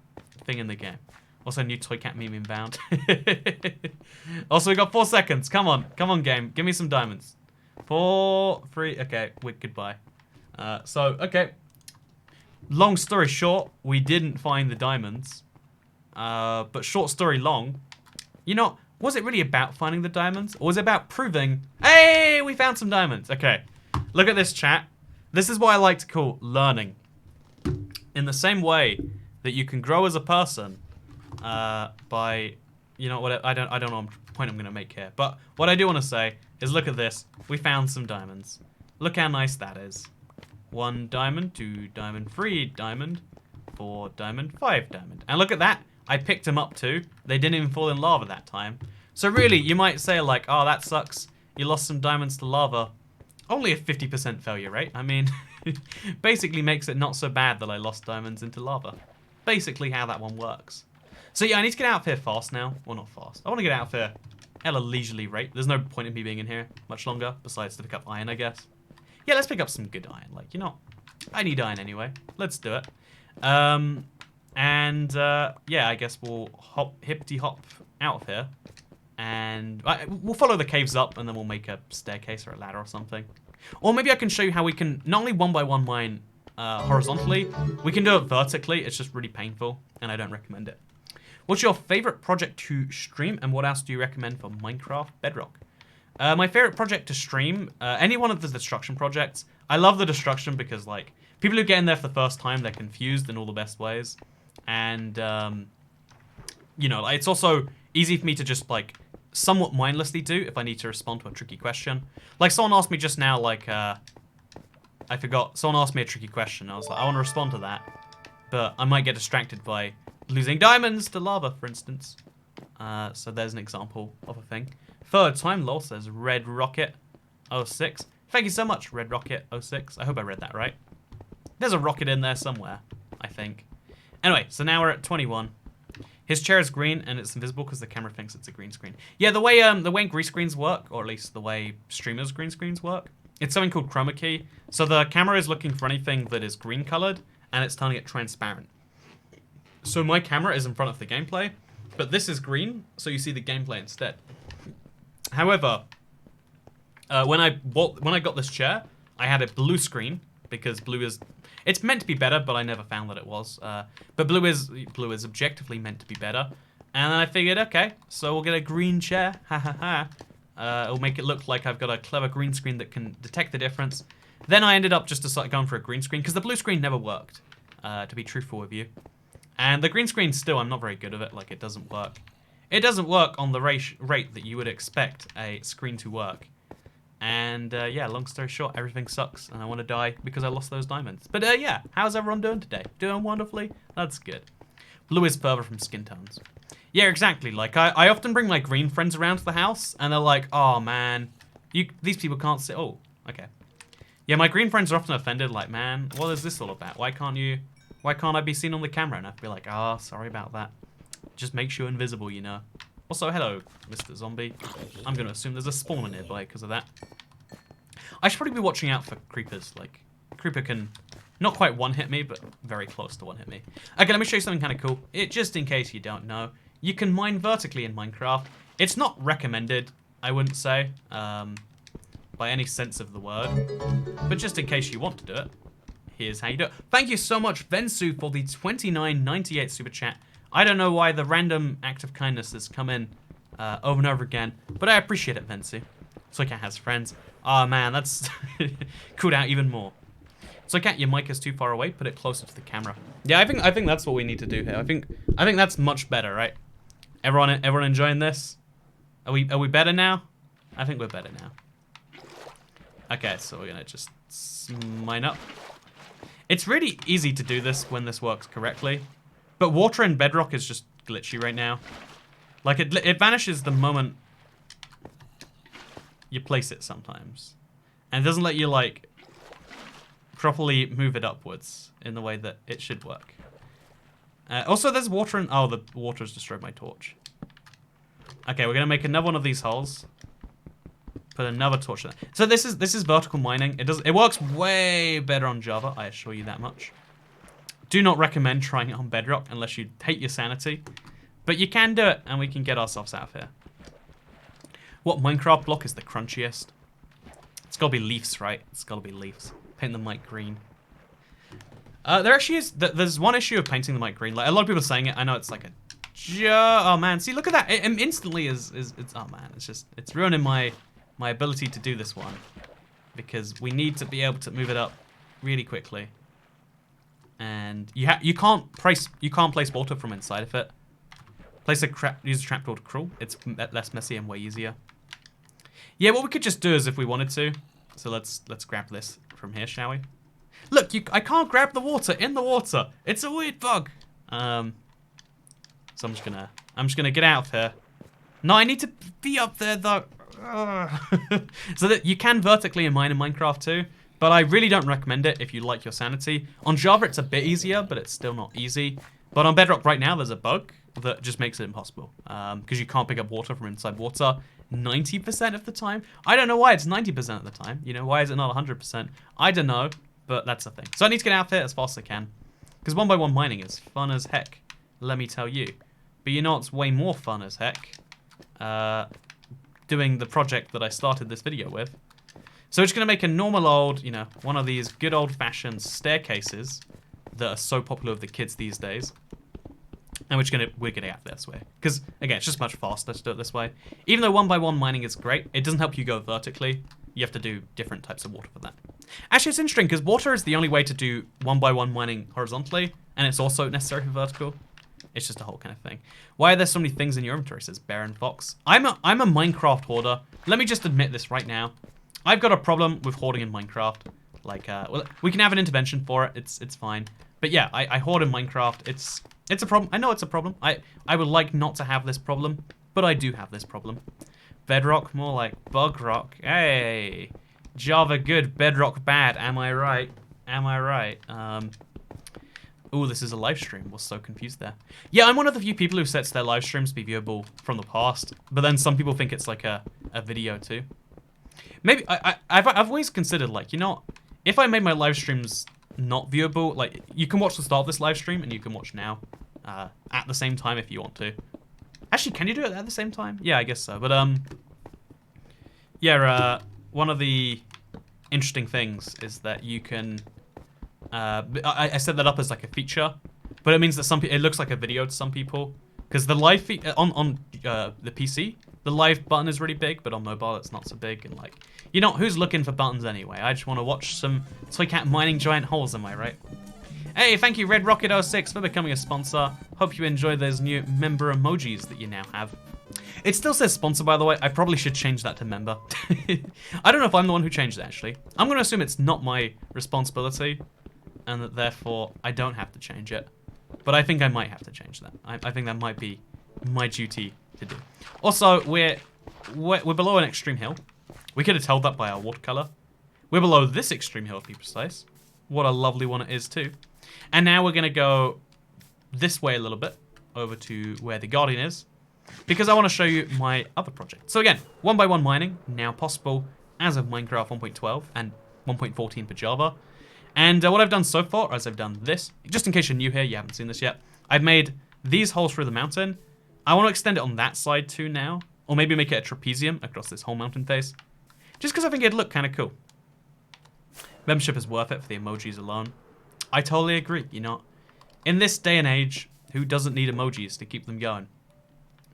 A: thing in the game. Also, new Toy Cat meme inbound. Also, we got 4 seconds. Come on, game. Give me some diamonds. 4, 3. Okay, goodbye. So, okay. Long story short, we didn't find the diamonds. But short story long, you know, was it really about finding the diamonds? Or was it about proving, hey, we found some diamonds? Okay, look at this, chat. This is what I like to call learning. In the same way that you can grow as a person by, you know, what I don't know what point I'm going to make here. But what I do want to say is look at this. We found some diamonds. Look how nice that is. 1 diamond, 2 diamond, 3 diamond, 4 diamond, 5 diamond. And look at that. I picked them up too. They didn't even fall in lava that time. So really, you might say like, oh, that sucks. You lost some diamonds to lava. Only a 50% failure rate. I mean, basically makes it not so bad that I lost diamonds into lava. Basically how that one works. So yeah, I need to get out of here fast now. Well, not fast. I want to get out of here at a leisurely rate. There's no point in me being in here much longer, besides to pick up iron, I guess. Yeah, let's pick up some good iron. Like, you know, I need iron anyway. Let's do it. Yeah, I guess we'll hippity-hop out of here. And we'll follow the caves up, and then we'll make a staircase or a ladder or something. Or maybe I can show you how we can not only one by one mine horizontally, we can do it vertically. It's just really painful, and I don't recommend it. What's your favorite project to stream, and what else do you recommend for Minecraft Bedrock? My favorite project to stream, any one of the destruction projects. I love the destruction because, like, people who get in there for the first time, they're confused in all the best ways. And, you know, it's also easy for me to just, like, somewhat mindlessly do if I need to respond to a tricky question. Like, someone asked me just now, like, I forgot. Someone asked me a tricky question. I was like, I want to respond to that. But I might get distracted by losing diamonds to lava, for instance. So there's an example of a thing. Third time, lol, says Red Rocket 06. Thank you so much, Red Rocket 06. I hope I read that right. There's a rocket in there somewhere, I think. Anyway, so now we're at 21. His chair is green and it's invisible because the camera thinks it's a green screen. Yeah, the way green screens work, or at least the way streamers' green screens work, it's something called chroma key. So the camera is looking for anything that is green colored and it's turning it transparent. So my camera is in front of the gameplay, but this is green, so you see the gameplay instead. However, when I got this chair, I had a blue screen because blue is, it's meant to be better, but I never found that it was. But blue is objectively meant to be better, and then I figured, okay, so we'll get a green chair, ha ha ha. It'll make it look like I've got a clever green screen that can detect the difference. Then I ended up just going for a green screen because the blue screen never worked, to be truthful with you. And the green screen still, I'm not very good at it, like it doesn't work. It doesn't work on the rate that you would expect a screen to work. And yeah, long story short, everything sucks and I want to die because I lost those diamonds. But yeah, how's everyone doing today? Doing wonderfully? That's good. Blue is further from skin tones. Yeah, exactly. Like, I often bring my green friends around to the house and they're like, oh man, these people can't see. Oh, okay. Yeah, my green friends are often offended, like, man, what is this all about? Why can't I be seen on the camera? And I'd be like, ah, oh, sorry about that. Just makes you invisible, you know. Also, hello, Mr. Zombie. I'm going to assume there's a spawner nearby because of that. I should probably be watching out for creepers. Like, creeper can not quite one-hit me, but very close to one-hit me. Okay, let me show you something kind of cool. Just in case you don't know, you can mine vertically in Minecraft. It's not recommended, I wouldn't say, by any sense of the word. But just in case you want to do it, here's how you do it. Thank you so much, Vensu, for the $29.98 super chat. I don't know why the random act of kindness has come in over and over again, but I appreciate it, Vensu. Soycat has friends. Oh man, that's cooled out even more. Soycat, your mic is too far away. Put it closer to the camera. Yeah, I think that's what we need to do here. I think that's much better, right? Everyone enjoying this? Are we better now? I think we're better now. Okay, so we're gonna just mine up. It's really easy to do this when this works correctly. But water in Bedrock is just glitchy right now. Like, it vanishes the moment you place it sometimes. And it doesn't let you, like, properly move it upwards in the way that it should work. Also, there's water in... Oh, the water's destroyed my torch. Okay, we're going to make another one of these holes. Put another torch in there. So this is vertical mining. It works way better on Java, I assure you that much. Do not recommend trying it on Bedrock unless you hate your sanity. But you can do it, and we can get ourselves out of here. What Minecraft block is the crunchiest? It's gotta be leaves, right? It's gotta be leaves. Paint the mic green. There actually is... There's one issue of painting the mic green. Like, a lot of people are saying it. I know it's like a... Oh, man. See, look at that. It instantly is... Oh, man. It's just... It's ruining my ability to do this one. Because we need to be able to move it up really quickly. And you can't place water from inside of it. Use a trapdoor to crawl. It's less messy and way easier. Yeah, what we could just do is if we wanted to. So let's grab this from here, shall we? Look, I can't grab the water in the water. It's a weird bug. So I'm just gonna get out of here. No, I need to be up there though. So that you can vertically mine in Minecraft too, but I really don't recommend it if you like your sanity. On Java, it's a bit easier, but it's still not easy. But on Bedrock right now, there's a bug that just makes it impossible because you can't pick up water from inside water 90% of the time. I don't know why it's 90% of the time. You know, why is it not 100%? I don't know, but that's the thing. So I need to get out of here as fast as I can because 1x1 mining is fun as heck, let me tell you. But you know what's way more fun as heck? Doing the project that I started this video with. So we're just gonna make a normal old, you know, one of these good old-fashioned staircases that are so popular with the kids these days. And we're gonna out this way. Because again, it's just much faster to do it this way. Even though 1x1 mining is great, it doesn't help you go vertically. You have to do different types of water for that. Actually, it's interesting because water is the only way to do 1x1 mining horizontally, and it's also necessary for vertical. It's just a whole kind of thing. Why are there so many things in your inventory? Says Bear and Fox. I'm a Minecraft hoarder. Let me just admit this right now. I've got a problem with hoarding in Minecraft. Like, well, we can have an intervention for it. It's fine. But yeah, I hoard in Minecraft. It's a problem. I know it's a problem. I would like not to have this problem, but I do have this problem. Bedrock, more like bug rock. Hey, Java good, Bedrock bad. Am I right? Am I right? Oh, this is a live stream. Was so confused there. Yeah, I'm one of the few people who sets their live streams to be viewable from the past, but then some people think it's like a video too. Maybe I've always considered, like, you know, if I made my live streams not viewable, like, you can watch the start of this live stream and you can watch now at the same time if you want to. Actually, can you do it at the same time? Yeah, I guess so. But yeah, one of the interesting things is that you can. I set that up as like a feature, but it means that it looks like a video to some people because the live feed on the PC, the live button is really big, but on mobile it's not so big. And like, you know, who's looking for buttons anyway? I just want to watch some Toy Cat mining giant holes. Am I right? Hey, thank you Red Rocket 06 for becoming a sponsor. Hope you enjoy those new member emojis that you now have. It still says sponsor, by the way. I probably should change that to member. I don't know if I'm the one who changed it, actually. I'm going to assume it's not my responsibility, and that therefore I don't have to change it. But I think I might have to change that. I think that might be my duty to do. Also, we're below an extreme hill. We could have told that by our watercolor. We're below this extreme hill, to be precise. What a lovely one it is, too. And now we're going to go this way a little bit, over to where the Guardian is, because I want to show you my other project. So again, 1x1 mining, now possible as of Minecraft 1.12 and 1.14 for Java. And what I've done so far is I've done this. Just in case you're new here, you haven't seen this yet. I've made these holes through the mountain. I want to extend it on that side too now, or maybe make it a trapezium across this whole mountain face, just because I think it'd look kind of cool. Membership is worth it for the emojis alone. I totally agree, you know. In this day and age, who doesn't need emojis to keep them going?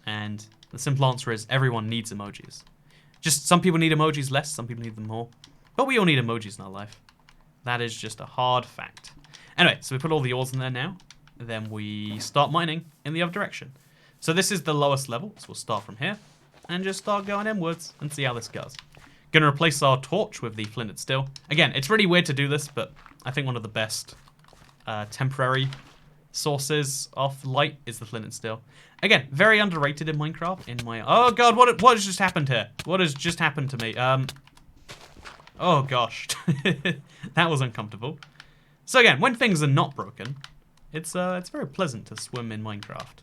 A: And the simple answer is everyone needs emojis. Just some people need emojis less, some people need them more. But we all need emojis in our life. That is just a hard fact. Anyway, so we put all the ores in there now. Then we start mining in the other direction. So this is the lowest level, so we'll start from here. And just start going inwards and see how this goes. Gonna replace our torch with the flinted steel. Again, it's really weird to do this, but I think one of the best temporary sources of light is the flint and steel. Again, very underrated in Minecraft. Oh god, what has just happened here? What has just happened to me? Oh gosh, that was uncomfortable. So again, when things are not broken, it's very pleasant to swim in Minecraft.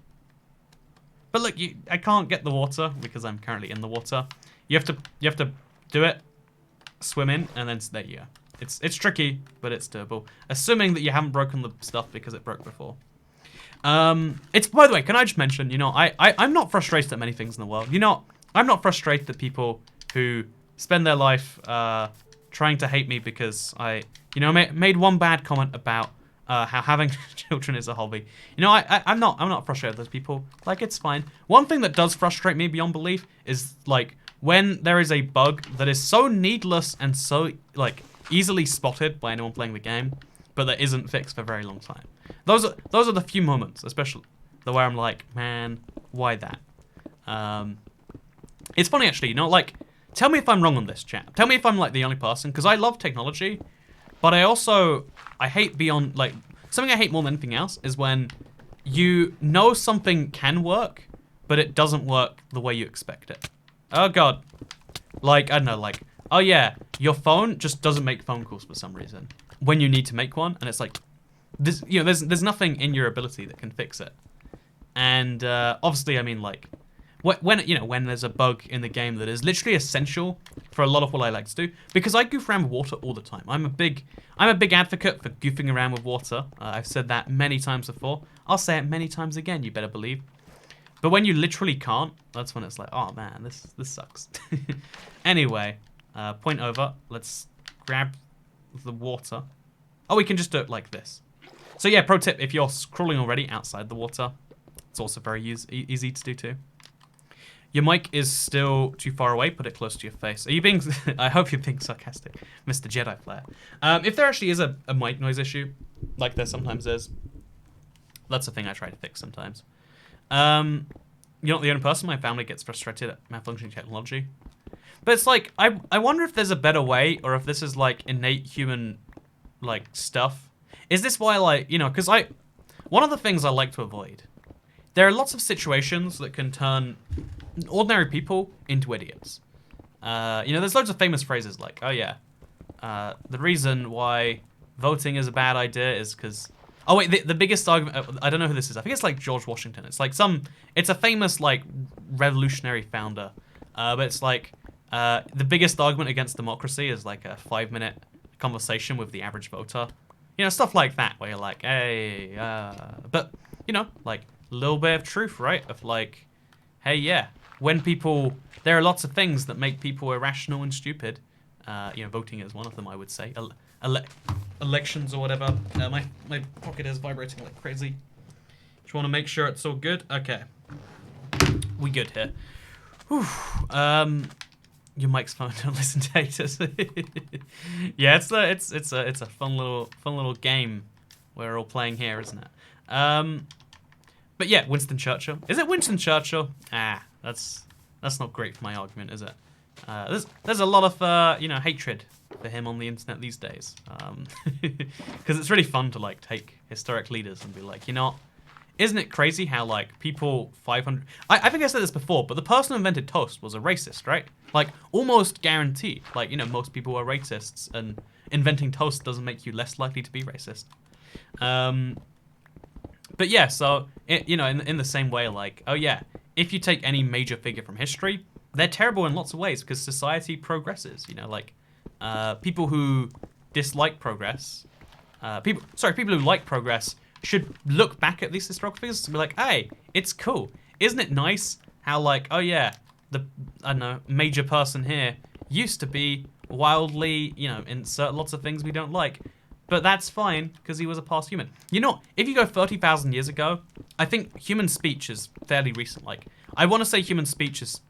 A: But look, I can't get the water because I'm currently in the water. You have to do it, swim in, and then there you go. It's tricky, but it's doable. Assuming that you haven't broken the stuff because it broke before. By the way, can I just mention, you know, I'm not frustrated at many things in the world. You know, I'm not frustrated at people who spend their life trying to hate me because I, you know, made one bad comment about how having children is a hobby. You know, I'm not frustrated with those people. Like, it's fine. One thing that does frustrate me beyond belief is, like, when there is a bug that is so needless and so, like, easily spotted by anyone playing the game, but that isn't fixed for a very long time. Those are the few moments, especially the where I'm like, man, why that? It's funny actually, you know, like, tell me if I'm wrong on this, chat. Tell me if I'm like the only person, because I love technology, But I hate beyond, like, something I hate more than anything else is when you know something can work, but it doesn't work the way you expect it. Oh god. Like, I don't know, like, oh yeah, your phone just doesn't make phone calls for some reason when you need to make one, and it's like, there's nothing in your ability that can fix it. And obviously, I mean, like, when there's a bug in the game that is literally essential for a lot of what I like to do, because I goof around with water all the time. I'm a big advocate for goofing around with water. I've said that many times before. I'll say it many times again, you better believe. But when you literally can't, that's when it's like, oh man, this sucks. Anyway, point over. Let's grab the water. Oh, we can just do it like this. So yeah, pro tip, if you're crawling already outside the water, it's also very easy to do too. Your mic is still too far away. Put it close to your face. Are you being... I hope you're being sarcastic, Mr. Jedi Player. If there actually is a mic noise issue, like there sometimes is, that's a thing I try to fix sometimes. You're not the only person. My family gets frustrated at malfunctioning technology. But it's like, I wonder if there's a better way, or if this is like innate human, like, stuff. Is this why, like, you know, because one of the things I like to avoid, there are lots of situations that can turn ordinary people into idiots. You know, there's loads of famous phrases like, oh yeah, the reason why voting is a bad idea is because... Oh wait, the biggest argument, I don't know who this is. I think it's like George Washington. It's like it's a famous like revolutionary founder. But it's like, the biggest argument against democracy is like a 5-minute conversation with the average voter. You know, stuff like that where you're like, hey, but you know, like a little bit of truth, right? Of like, hey, yeah, when people, there are lots of things that make people irrational and stupid. You know, voting is one of them, I would say. Elections or whatever. My pocket is vibrating like crazy. Just want to make sure it's all good. Okay, we good here. Whew. Your mic's phone. Don't listen to haters. Yeah, it's a fun little game we're all playing here, isn't it? But yeah, Winston Churchill. Is it Winston Churchill? Ah, that's not great for my argument, is it? There's a lot of you know, hatred for him on the internet these days, because it's really fun to like take historic leaders and be like, you know, isn't it crazy how like people 500... I think I said this before, but the person who invented toast was a racist, right? Like almost guaranteed. Like, you know, most people are racists, and inventing toast doesn't make you less likely to be racist. But yeah, so you know, in the same way, like, oh yeah, if you take any major figure from history, they're terrible in lots of ways because society progresses. You know, like people who dislike progress, people who like progress should look back at these historical figures and be like, hey, it's cool. Isn't it nice how like, oh yeah, the, I don't know, major person here used to be wildly, you know, insert lots of things we don't like. But that's fine, because he was a past human. You know, if you go 30,000 years ago, I think human speech is fairly recent. Like, I want to say human speech is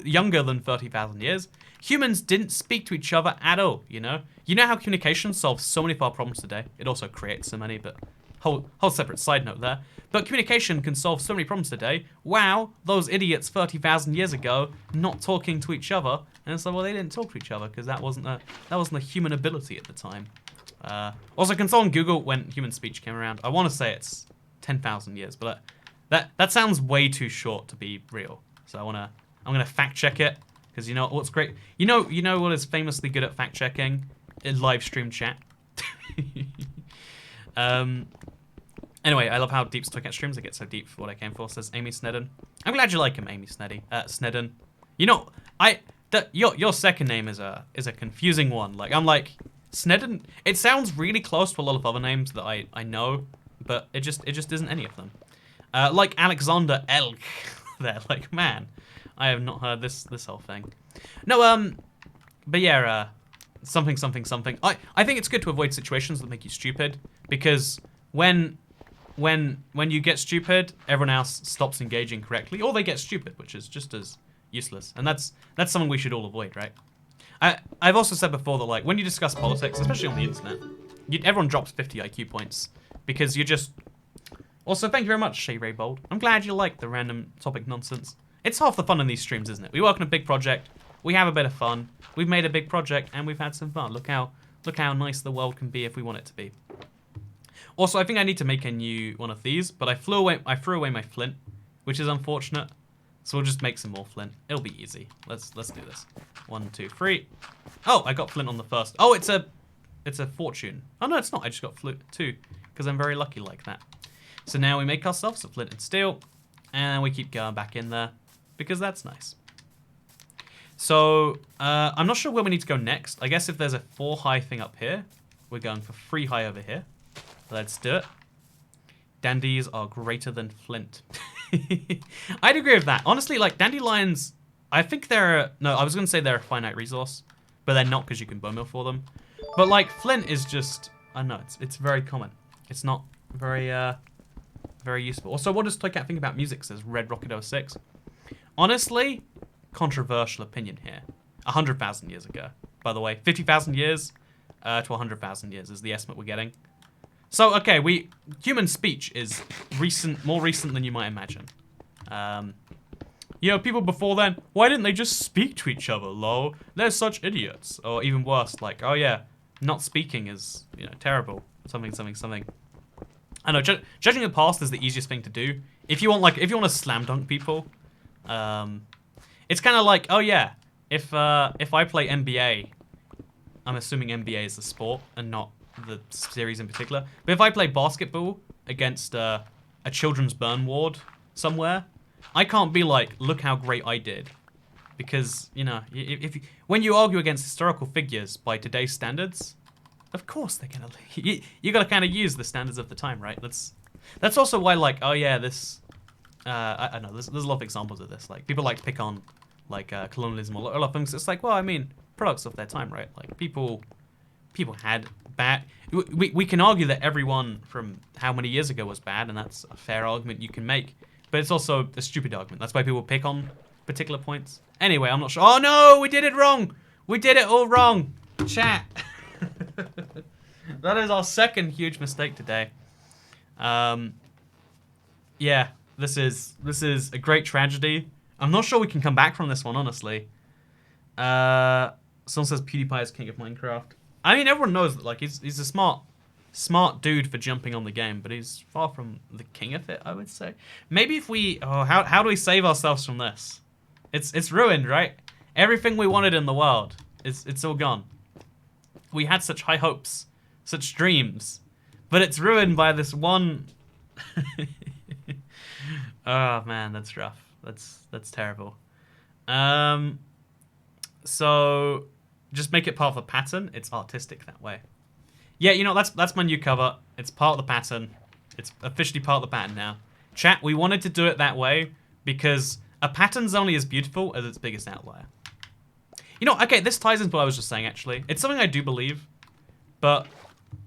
A: younger than 30,000 years. Humans didn't speak to each other at all, you know? You know how communication solves so many of our problems today? It also creates so many, but whole separate side note there. But communication can solve so many problems today. Wow, those idiots 30,000 years ago not talking to each other. And it's like, well, they didn't talk to each other because that wasn't a human ability at the time. Also, console on Google when human speech came around. I want to say it's 10,000 years, but that sounds way too short to be real. So I'm gonna fact check it, because you know what's great. You know what is famously good at fact checking? Live stream chat. Anyway, I love how deep Toycat streams. They get so deep for what I came for. Says Amy Snedden. I'm glad you like him, Amy Snedden. You know, your second name is a confusing one. Like, I'm like, Snedden, it sounds really close to a lot of other names that I know, but it just isn't any of them. Like Alexander Elk. There, like, man, I have not heard this whole thing. No, but yeah, something. I think it's good to avoid situations that make you stupid, because when you get stupid, everyone else stops engaging correctly, or they get stupid, which is just as useless, and that's something we should all avoid, right? I've also said before that, like, when you discuss politics, especially on the internet, everyone drops 50 IQ points because you're just... Also, thank you very much, Shay Ray Bold. I'm glad you like the random topic nonsense. It's half the fun in these streams, isn't it? We work on a big project, we have a bit of fun, we've made a big project, and we've had some fun. Look how Look how nice the world can be if we want it to be. Also, I think I need to make a new one of these, but I threw away my flint, which is unfortunate. So we'll just make some more flint. It'll be easy. Let's do this. 1, 2, 3. Oh, I got flint on the first. Oh, it's a fortune. Oh no, it's not. I just got flint 2 because I'm very lucky like that. So now we make ourselves a flint and steel, and we keep going back in there because that's nice. So I'm not sure where we need to go next. I guess if there's a 4 high thing up here, we're going for 3 high over here. Let's do it. Dandies are greater than flint. I'd agree with that. Honestly, like dandelions, I think they're... No, I was going to say they're a finite resource, but they're not because you can bone meal for them. But like flint is just... I don't know, it's very common. It's not very very useful. Also, what does Toy Cat think about music? Says Red Rocket 06. Honestly, controversial opinion here. 100,000 years ago, by the way. 50,000 years to 100,000 years is the estimate we're getting. So, okay, human speech is more recent than you might imagine. You know, people before then, why didn't they just speak to each other, lol? They're such idiots. Or even worse, like, oh yeah, not speaking is, you know, terrible. Something. I know, judging the past is the easiest thing to do. If you want to slam dunk people, it's kind of like, oh yeah, if I play NBA, I'm assuming NBA is the sport and not the series in particular. But if I play basketball against a children's burn ward somewhere, I can't be like, look how great I did. Because, you know, when you argue against historical figures by today's standards, of course they're gonna... You gotta kind of use the standards of the time, right? That's also why, like, oh yeah, this... I know, there's a lot of examples of this. Like, people like to pick on, like, colonialism or a lot of things. It's like, well, I mean, products of their time, right? Like, people had bad... We can argue that everyone from how many years ago was bad, and that's a fair argument you can make. But it's also a stupid argument. That's why people pick on particular points. Anyway, I'm not sure. Oh no, we did it wrong. We did it all wrong. Chat. That is our second huge mistake today. Yeah, this is a great tragedy. I'm not sure we can come back from this one, honestly. Someone says PewDiePie is king of Minecraft. I mean, everyone knows that, like, he's a smart dude for jumping on the game, but he's far from the king of it, I would say. Maybe if we... Oh, how do we save ourselves from this? It's ruined, right? Everything we wanted in the world, it's all gone. We had such high hopes, such dreams, but it's ruined by this one... Oh, man, that's rough. That's terrible. So, just make it part of the pattern. It's artistic that way. Yeah, you know, that's my new cover. It's part of the pattern. It's officially part of the pattern now. Chat, we wanted to do it that way because a pattern's only as beautiful as its biggest outlier. You know, okay, this ties into what I was just saying, actually. It's something I do believe, but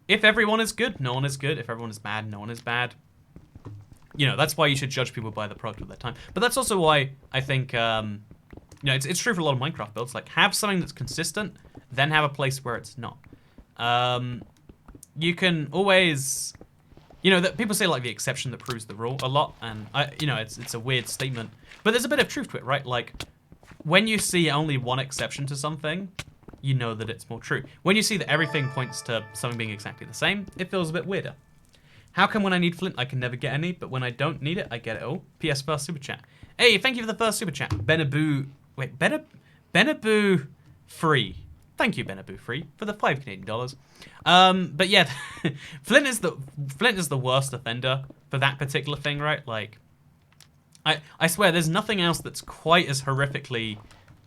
A: if everyone is good, no one is good. If everyone is bad, no one is bad. You know, that's why you should judge people by the product of their time. But that's also why I think, you know, it's true for a lot of Minecraft builds. Like, have something that's consistent, then have a place where it's not. You can always, you know, that people say like the exception that proves the rule a lot, and you know, it's a weird statement, but there's a bit of truth to it, right? Like, when you see only one exception to something, you know that it's more true. When you see that everything points to something being exactly the same, it feels a bit weirder. How come when I need flint, I can never get any, but when I don't need it, I get it all? PS first super chat. Hey, thank you for the first super chat. Benaboo, wait, Benaboo free. Thank you, Benaboo free, for the $5 Canadian. But yeah, Flint is the worst offender for that particular thing, right? Like, I swear, there's nothing else that's quite as horrifically,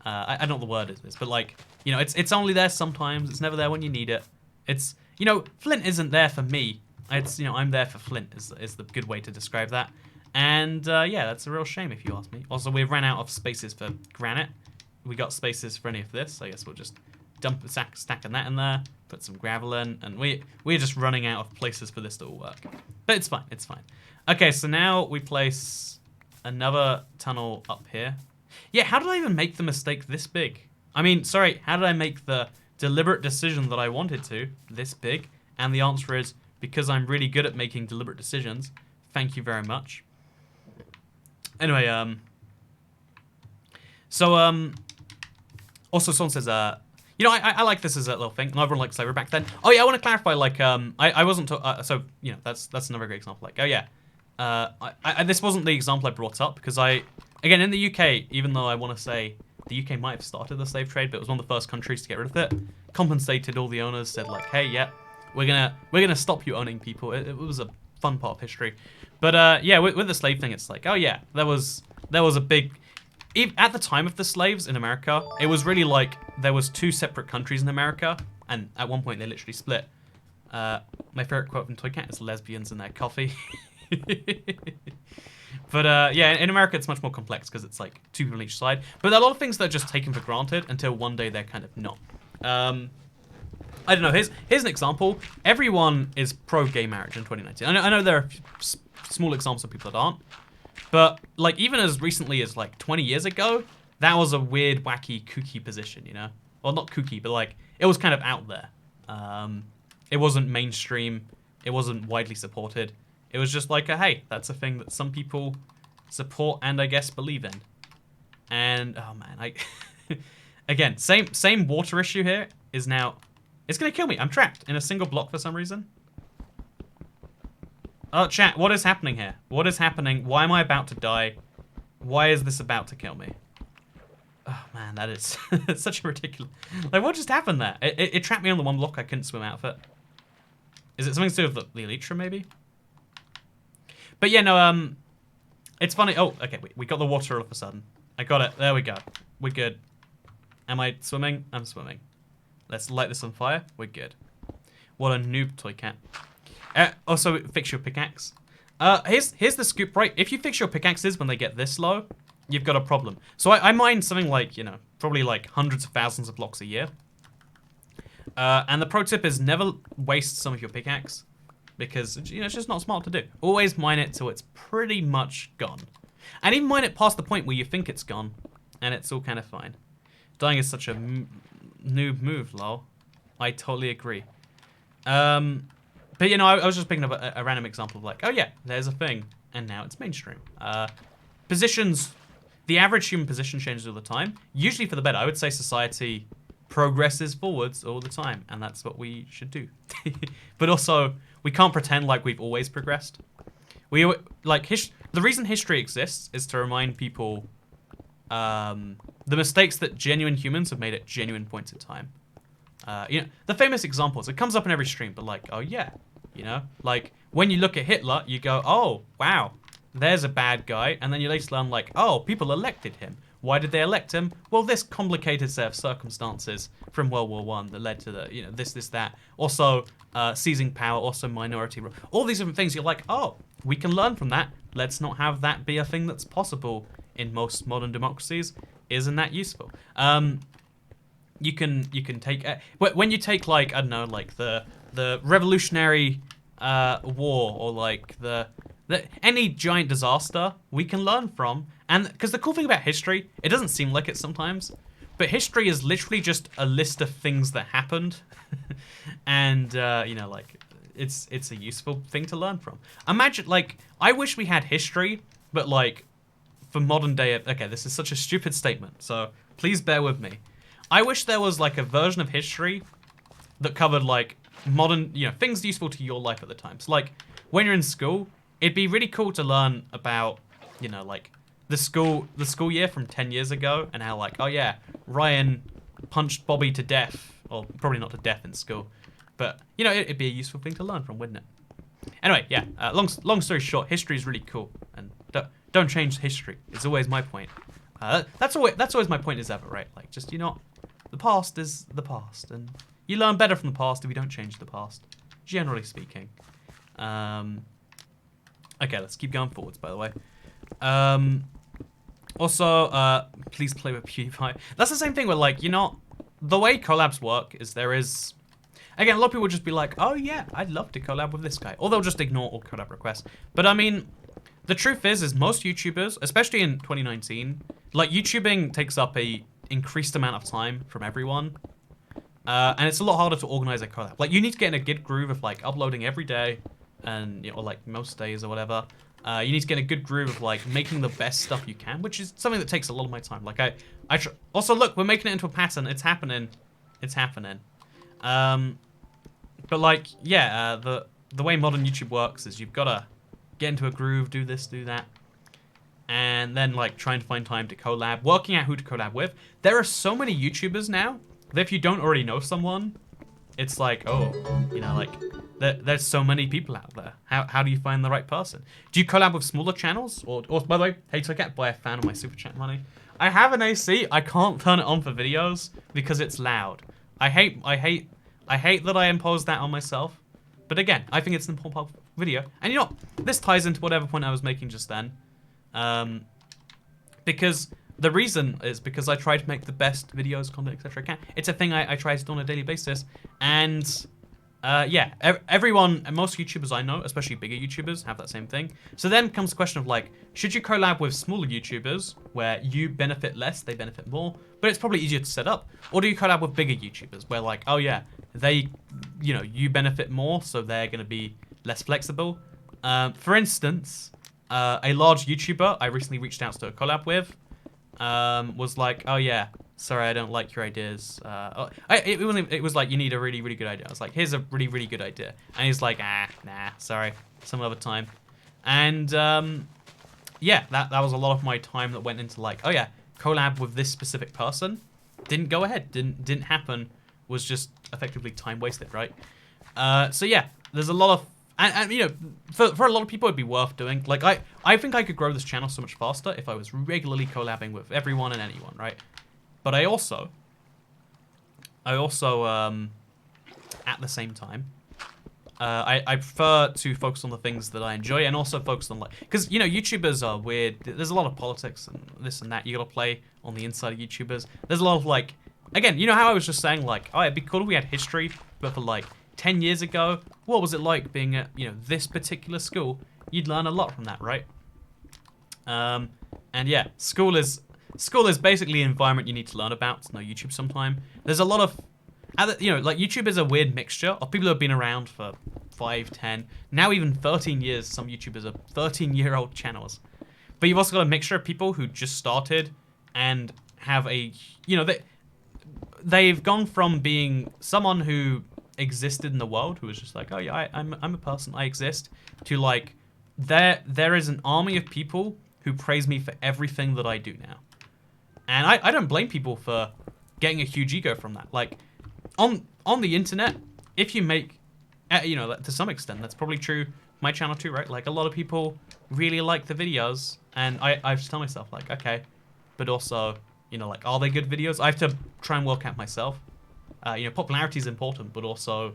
A: I don't know what the word is, but like, you know, it's only there sometimes. It's never there when you need it. It's, you know, Flint isn't there for me. It's, you know, I'm there for Flint is the good way to describe that. And yeah, that's a real shame if you ask me. Also, we've ran out of spaces for granite. We got spaces for any of this. I guess we'll just dump a stack of that in there, put some gravel in, and we're just running out of places for this to all work. But it's fine, it's fine. Okay, so now we place another tunnel up here. Yeah, how did I even make the mistake this big? I mean, sorry, how did I make the deliberate decision that I wanted to this big? And the answer is because I'm really good at making deliberate decisions. Thank you very much. Anyway, so, also someone says, You know, I like this as a little thing. Not everyone liked slavery back then. Oh yeah, I want to clarify. Like, I wasn't. So you know, that's another great example. Like, oh yeah, this wasn't the example I brought up because again, in the UK, even though I want to say the UK might have started the slave trade, but it was one of the first countries to get rid of it. Compensated all the owners, said like, hey, yeah, we're gonna stop you owning people. It was a fun part of history, but yeah, with the slave thing, it's like, oh yeah, there was a big. At the time of the slaves in America, it was really like there was two separate countries in America, and at one point they literally split. My favorite quote from Toy Cat is "lesbians and their coffee." But yeah, in America it's much more complex because it's like two people on each side. But there are a lot of things that are just taken for granted until one day they're kind of not. I don't know. Here's an example. Everyone is pro gay marriage in 2019. I know there are small examples of people that aren't. But like even as recently as like 20 years ago, that was a weird, wacky, kooky position, you know? Well, not kooky, but like it was kind of out there. It wasn't mainstream. It wasn't widely supported. It was just like, hey, that's a thing that some people support and I guess believe in. And oh man, again, same water issue here is now. It's gonna kill me. I'm trapped in a single block for some reason. Oh, chat, what is happening here? What is happening? Why am I about to die? Why is this about to kill me? Oh, man, that is it's such a ridiculous... Like, what just happened there? It trapped me on the one block I couldn't swim out of it. Is it something to do with the elytra, maybe? But yeah, no, it's funny. Oh, okay, we got the water all of a sudden. I got it. There we go. We're good. Am I swimming? I'm swimming. Let's light this on fire. We're good. What a noob, Toy Cat. Also, fix your pickaxe. Here's the scoop, right? If you fix your pickaxes when they get this low, you've got a problem. So I mine something like, you know, probably like hundreds of thousands of blocks a year. And the pro tip is never waste some of your pickaxe because, you know, it's just not smart to do. Always mine it till it's pretty much gone. And even mine it past the point where you think it's gone and it's all kind of fine. Dying is such a noob move, lol. I totally agree. But, you know, I was just picking up a random example of like, oh, yeah, there's a thing. And now it's mainstream. Positions, the average human position changes all the time. Usually for the better. I would say society progresses forwards all the time. And that's what we should do. But also, we can't pretend like we've always progressed. The reason history exists is to remind people the mistakes that genuine humans have made at genuine points in time. You know, the famous examples, it comes up in every stream, but like, oh yeah, you know, like when you look at Hitler, you go, oh, wow, there's a bad guy. And then you later learn like, oh, people elected him. Why did they elect him? Well, this complicated set of circumstances from World War I that led to the, you know, this, that. Also, seizing power, also minority rule. All these different things, you're like, oh, we can learn from that. Let's not have that be a thing that's possible in most modern democracies. Isn't that useful? You can take when you take like I don't know like the Revolutionary War or like the any giant disaster we can learn from, and because the cool thing about history, it doesn't seem like it sometimes, but history is literally just a list of things that happened, and you know like it's a useful thing to learn from. Imagine like I wish we had history, but like for modern day. Okay, this is such a stupid statement, so please bear with me. I wish there was like a version of history that covered like modern, you know, things useful to your life at the time. So like when you're in school, it'd be really cool to learn about, you know, like the school year from 10 years ago and how like, oh yeah, Ryan punched Bobby to death, or probably not to death in school, but you know, it'd be a useful thing to learn from, wouldn't it? Anyway, yeah, long story short, history is really cool, and don't change history. It's always my point. That's always my point as ever, right? Like just, you know, the past is the past, and you learn better from the past if you don't change the past, generally speaking. Okay, let's keep going forwards, by the way. Also, please play with PewDiePie. That's the same thing where, like, you know, the way collabs work is there is... Again, a lot of people would just be like, oh yeah, I'd love to collab with this guy. Or they'll just ignore all collab requests. But I mean, the truth is most YouTubers, especially in 2019, like, YouTubing takes up a increased amount of time from everyone, and it's a lot harder to organize a collab. Like, you need to get in a good groove of like uploading every day, and you know, or like most days or whatever. You need to get in a good groove of like making the best stuff you can, which is something that takes a lot of my time. Like also look, we're making it into a pattern. It's happening. It's happening. But like, yeah, the way modern YouTube works is you've got to get into a groove, do this, do that, and then like trying to find time to collab, working out who to collab with. There are so many YouTubers now that if you don't already know someone, it's like, oh, you know, like there's so many people out there. How do you find the right person? Do you collab with smaller channels? Or by the way, hey, to get by a fan of my super chat money. I have an AC. I can't turn it on for videos because it's loud. I hate that I impose that on myself. But again, I think it's an important part of the video. And you know what? This ties into whatever point I was making just then. Because the reason is because I try to make the best videos, content, etc. I can. It's a thing I try to do on a daily basis. And yeah, everyone, and most YouTubers I know, especially bigger YouTubers, have that same thing. So then comes the question of like, should you collab with smaller YouTubers where you benefit less, they benefit more, but it's probably easier to set up? Or do you collab with bigger YouTubers where like, oh yeah, they, you know, you benefit more, so they're going to be less flexible? For instance, a large YouTuber I recently reached out to a collab with was like, oh yeah, sorry, I don't like your ideas. It was like, you need a really, really good idea. I was like, here's a really, really good idea. And he's like, nah, sorry, some other time. And yeah, that was a lot of my time that went into like, oh yeah, collab with this specific person. Didn't go ahead, didn't happen, was just effectively time wasted, right? So yeah, there's a lot of, and you know, for a lot of people it'd be worth doing. Like I think I could grow this channel so much faster if I was regularly collabing with everyone and anyone, right? But I also at the same time, I prefer to focus on the things that I enjoy and also focus on like, because you know, YouTubers are weird. There's a lot of politics and this and that. You gotta play on the inside of YouTubers. There's a lot of like, again, you know how I was just saying like, oh, it'd be cool if we had history, but for like 10 years ago, what was it like being at, you know, this particular school? You'd learn a lot from that, right? And yeah, school is basically an environment you need to learn about to know YouTube sometime. There's a lot of, you know, like YouTube is a weird mixture of people who have been around for 5, 10, now even 13 years. Some YouTubers are 13-year-old channels. But you've also got a mixture of people who just started and have a, you know, they've gone from being someone who existed in the world, who was just like, oh yeah, I'm a person, I exist, to like, there is an army of people who praise me for everything that I do now. And I don't blame people for getting a huge ego from that. Like, on the internet, if you make, you know, to some extent, that's probably true my channel too, right? Like, a lot of people really like the videos, and I just tell myself, like, okay, but also, you know, like, are they good videos? I have to try and work out myself. You know, popularity is important, but also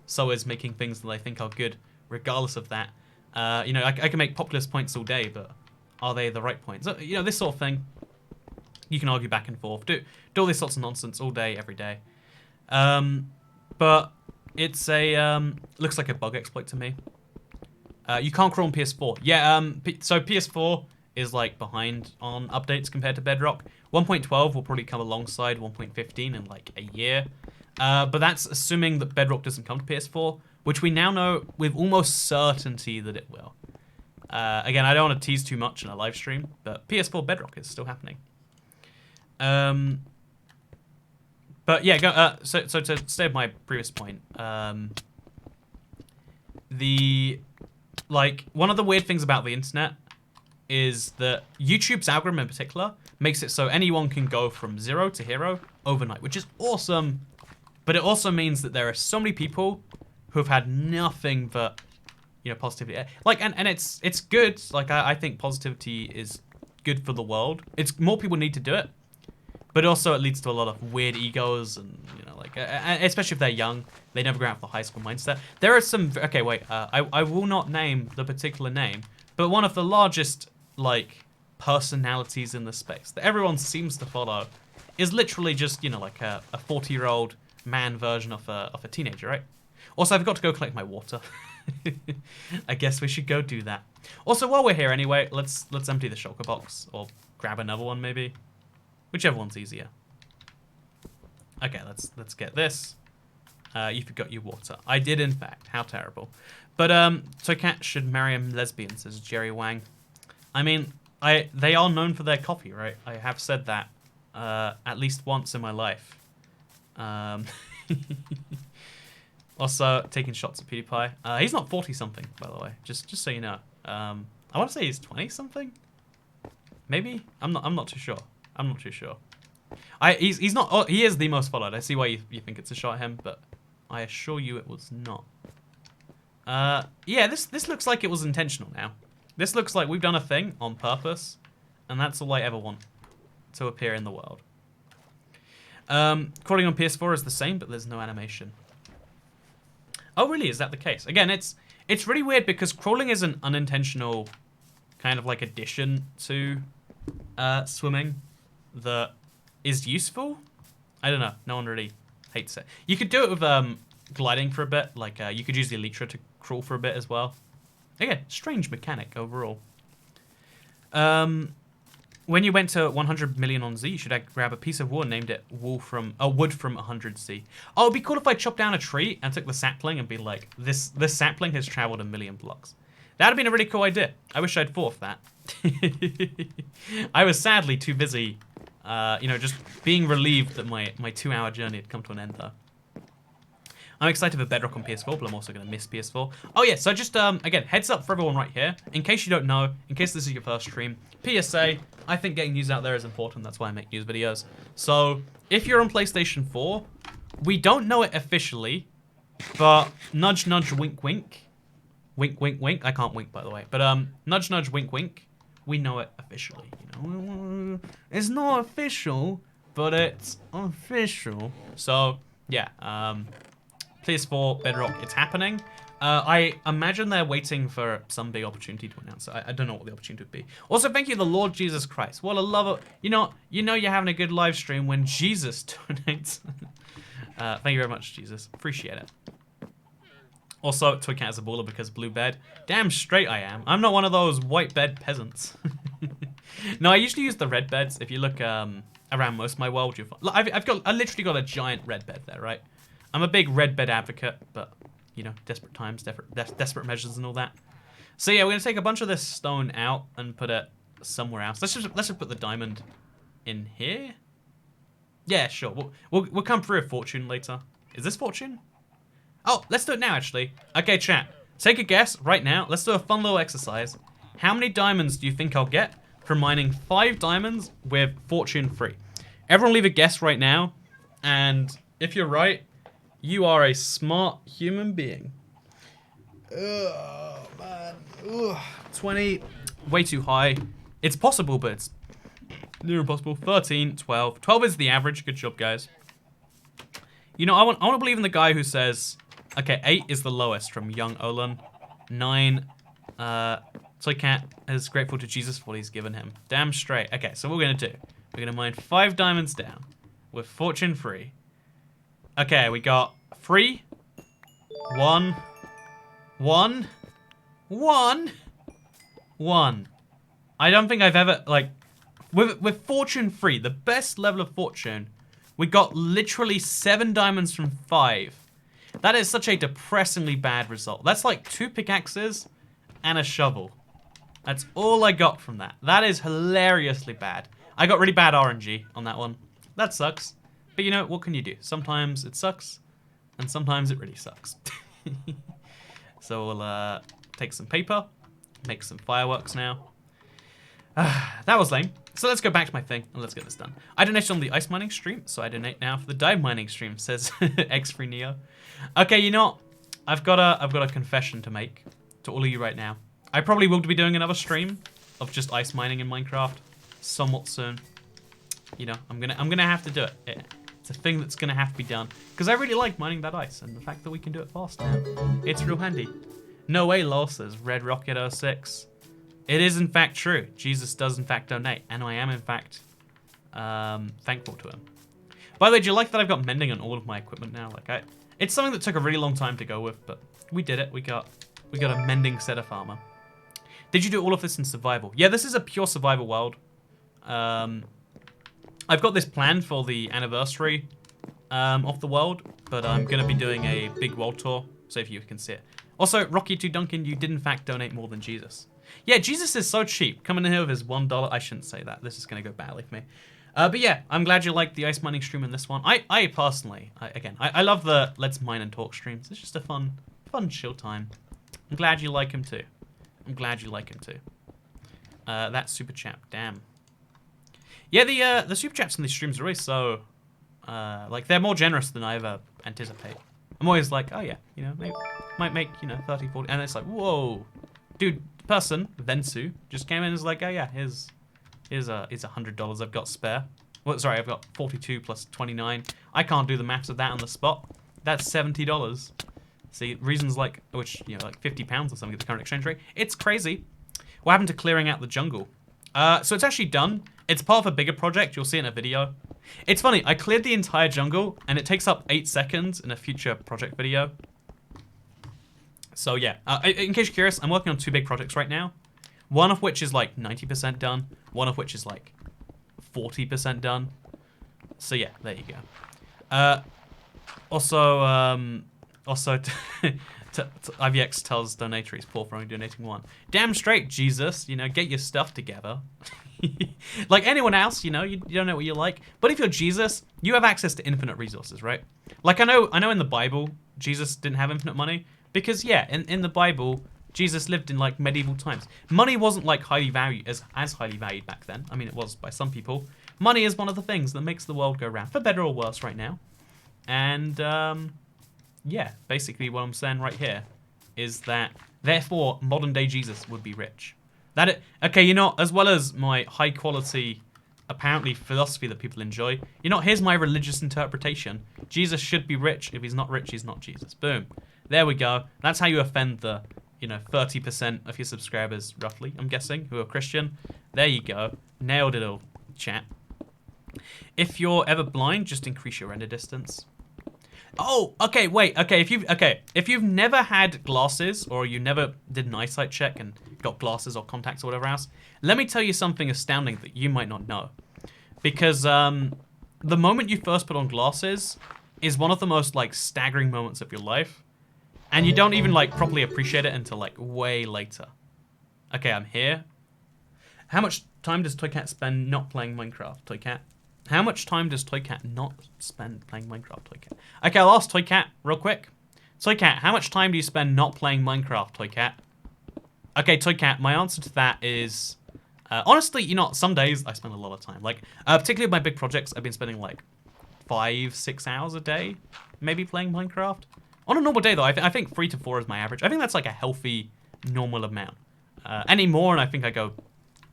A: so is making things that I think are good, regardless of that. You know, I can make populist points all day, but are they the right points? You know, this sort of thing. You can argue back and forth, do all these sorts of nonsense all day, every day. But it's a looks like a bug exploit to me. You can't crawl on PS4. Yeah. So PS4 is like behind on updates compared to Bedrock. 1.12 will probably come alongside 1.15 in like a year. But that's assuming that Bedrock doesn't come to PS4, which we now know with almost certainty that it will. Again, I don't want to tease too much in a live stream, but PS4 Bedrock is still happening. But yeah, so to stay with my previous point, one of the weird things about the internet is that YouTube's algorithm in particular makes it so anyone can go from 0 to hero overnight, which is awesome. But it also means that there are so many people who have had nothing but, you know, positivity. Like, and it's good. Like, I think positivity is good for the world. It's more people need to do it. But also it leads to a lot of weird egos and, you know, like, especially if they're young, they never grow out of the high school mindset. There are some, okay, wait, I will not name the particular name, but one of the largest, like, personalities in the space that everyone seems to follow is literally just, you know, like a 40-year-old man version of a teenager, right? Also, I forgot to go collect my water. I guess we should go do that. Also, while we're here anyway, let's empty the shulker box, or grab another one maybe. Whichever one's easier. Okay, let's get this. You forgot your water. I did, in fact. How terrible. But Toycat should marry a lesbian, says Jerry Wang. I mean, they are known for their coffee, right? I have said that at least once in my life. Also, taking shots at PewDiePie. He's not 40-something, by the way. Just so you know. I want to say he's 20-something. Maybe? I'm not too sure. I'm not too sure. He's not. Oh, he is the most followed. I see why you think it's a shot at him, but I assure you it was not. Yeah, this looks like it was intentional now. This looks like we've done a thing on purpose, and that's all I ever want to appear in the world. Crawling on PS4 is the same, but there's no animation. Oh, really? Is that the case? Again, it's really weird because crawling is an unintentional kind of like addition to swimming that is useful. I don't know. No one really hates it. You could do it with gliding for a bit. Like you could use the Elytra to crawl for a bit as well. Again, strange mechanic overall. When you went to 100 million on Z, you should grab a piece of wood, named it wood from 100Z. Oh, it'd be cool if I chopped down a tree and took the sapling and be like, this sapling has traveled 1 million blocks. That'd have been a really cool idea. I wish I'd thought of that. I was sadly too busy, you know, just being relieved that my 2-hour journey had come to an end though. I'm excited for Bedrock on PS4, but I'm also going to miss PS4. Oh yeah, so just, again, heads up for everyone right here. In case you don't know, in case this is your first stream, PSA, I think getting news out there is important. That's why I make news videos. So, if you're on PlayStation 4, we don't know it officially, but nudge, nudge, wink, wink. Wink, wink, wink. I can't wink, by the way. But, nudge, nudge, wink, wink. We know it officially, you know. It's not official, but it's official. So, yeah, PS4, Bedrock, it's happening. I imagine they're waiting for some big opportunity to announce it. I don't know what the opportunity would be. Also, thank you, the Lord Jesus Christ. What a love. You know you're having a good live stream when Jesus donates. Thank you very much, Jesus. Appreciate it. Also, Toy Cat is a baller because blue bed. Damn straight I am. I'm not one of those white bed peasants. No, I usually use the red beds. If you look around most of my world, you'll find. I literally got a giant red bed there, right? I'm a big red bed advocate, but, you know, desperate times, desperate measures and all that. So yeah, we're going to take a bunch of this stone out and put it somewhere else. Let's just put the diamond in here. Yeah, sure. We'll come through a fortune later. Is this fortune? Oh, let's do it now, actually. Okay, chat. Take a guess right now. Let's do a fun little exercise. How many diamonds do you think I'll get from mining 5 diamonds with fortune free? Everyone leave a guess right now. And if you're right, you are a smart human being. Oh, man. Ugh. 20. Way too high. It's possible, but it's near impossible. 13, 12. 12 is the average. Good job, guys. You know, I want to believe in the guy who says, okay, 8 is the lowest from Young Olan. 9, Toy Cat is grateful to Jesus for what he's given him. Damn straight. Okay, so what we're going to do, we're going to mine 5 diamonds down with fortune free. Okay, we got 3, 1, 1, 1, 1. I don't think I've ever, like, with fortune free, the best level of fortune, we got literally 7 diamonds from 5. That is such a depressingly bad result. That's like 2 pickaxes and a shovel. That's all I got from that. That is hilariously bad. I got really bad RNG on that one. That sucks. But you know, what can you do? Sometimes it sucks, and sometimes it really sucks. So we'll take some paper, make some fireworks now. That was lame. So let's go back to my thing, and let's get this done. I donated on the ice mining stream, so I donate now for the dive mining stream, says X3 Neo. Okay, you know what? I've got a confession to make to all of you right now. I probably will be doing another stream of just ice mining in Minecraft somewhat soon. You know, I'm gonna have to do it. It's a thing that's gonna have to be done because I really like mining that ice, and the fact that we can do it fast now, it's real handy. No way, lol, says Red Rocket 06. It is in fact true. Jesus does in fact donate, and I am in fact thankful to him. By the way, do you like that I've got mending on all of my equipment now? Like, it's something that took a really long time to go with, but we did it. We got a mending set of armor. Did you do all of this in survival? Yeah, this is a pure survival world. I've got this planned for the anniversary of the world, but I'm going to be doing a big world tour, so if you can see it. Also, Rocky2 Duncan, you did in fact donate more than Jesus. Yeah, Jesus is so cheap. Coming in here with his $1. I shouldn't say that. This is going to go badly for me. But yeah, I'm glad you liked the ice mining stream in this one. I personally, I love the let's mine and talk streams. It's just a fun chill time. I'm glad you like him too. I'm glad you like him too. That super chat, damn. Yeah, the super chats in these streams are always so, like they're more generous than I ever anticipate. I'm always like, oh yeah, you know, maybe, might make, you know, 30, 40, and it's like, whoa, dude, person, Vensu, just came in and was like, oh yeah, here's $100 I've got spare. Well, sorry, I've got 42 plus 29. I can't do the maths of that on the spot. That's $70. See, reasons like, which, you know, like £50 or something at the current exchange rate. It's crazy. What happened to clearing out the jungle? So it's actually done. It's part of a bigger project. You'll see in a video. It's funny, I cleared the entire jungle, and it takes up 8 seconds in a future project video. So yeah, in case you're curious, I'm working on 2 big projects right now. One of which is like 90% done. One of which is like 40% done. So yeah, there you go. Also, IVX tells donatories poor for only donating 1. Damn straight, Jesus. You know, get your stuff together. Like anyone else, you know, you don't know what you like. But if you're Jesus, you have access to infinite resources, right? Like I know in the Bible, Jesus didn't have infinite money because yeah, in the Bible, Jesus lived in like medieval times. Money wasn't like highly valued as highly valued back then. I mean, it was by some people. Money is one of the things that makes the world go round, for better or worse, right now. And yeah, basically what I'm saying right here is that therefore modern day Jesus would be rich. Okay, you know, as well as my high quality, apparently philosophy that people enjoy, you know, here's my religious interpretation. Jesus should be rich. If he's not rich, he's not Jesus. Boom. There we go. That's how you offend the, you know, 30% of your subscribers, roughly, I'm guessing, who are Christian. There you go. Nailed it all, chat. If you're ever blind, just increase your render distance. Oh, okay, wait, okay, if you've never had glasses or you never did an eyesight check and got glasses or contacts or whatever else, let me tell you something astounding that you might not know. Because the moment you first put on glasses is one of the most like staggering moments of your life. And you don't even like properly appreciate it until like way later. Okay, I'm here. How much time does Toycat spend not playing Minecraft, Toycat? How much time does Toycat not spend playing Minecraft, Toycat? Okay, I'll ask Toycat real quick. Toycat, how much time do you spend not playing Minecraft, Toycat? Okay, Toycat, my answer to that is... honestly, you know, some days I spend a lot of time. Like, particularly with my big projects, I've been spending like 5-6 hours a day, maybe playing Minecraft. On a normal day, though, I think 3 to 4 is my average. I think that's like a healthy, normal amount. Any more, and I think I go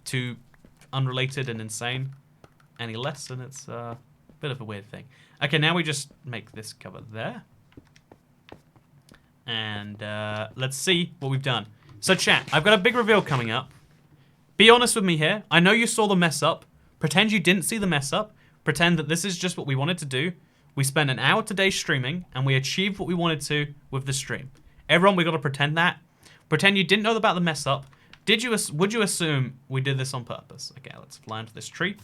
A: too unrelated and insane. Any less, and it's a bit of a weird thing. Okay, now we just make this cover there. And let's see what we've done. So chat, I've got a big reveal coming up. Be honest with me here. I know you saw the mess up. Pretend you didn't see the mess up. Pretend that this is just what we wanted to do. We spent an hour today streaming, and we achieved what we wanted to with the stream. Everyone, we got to pretend that. Pretend you didn't know about the mess up. Would you assume we did this on purpose? Okay, let's fly into this tree.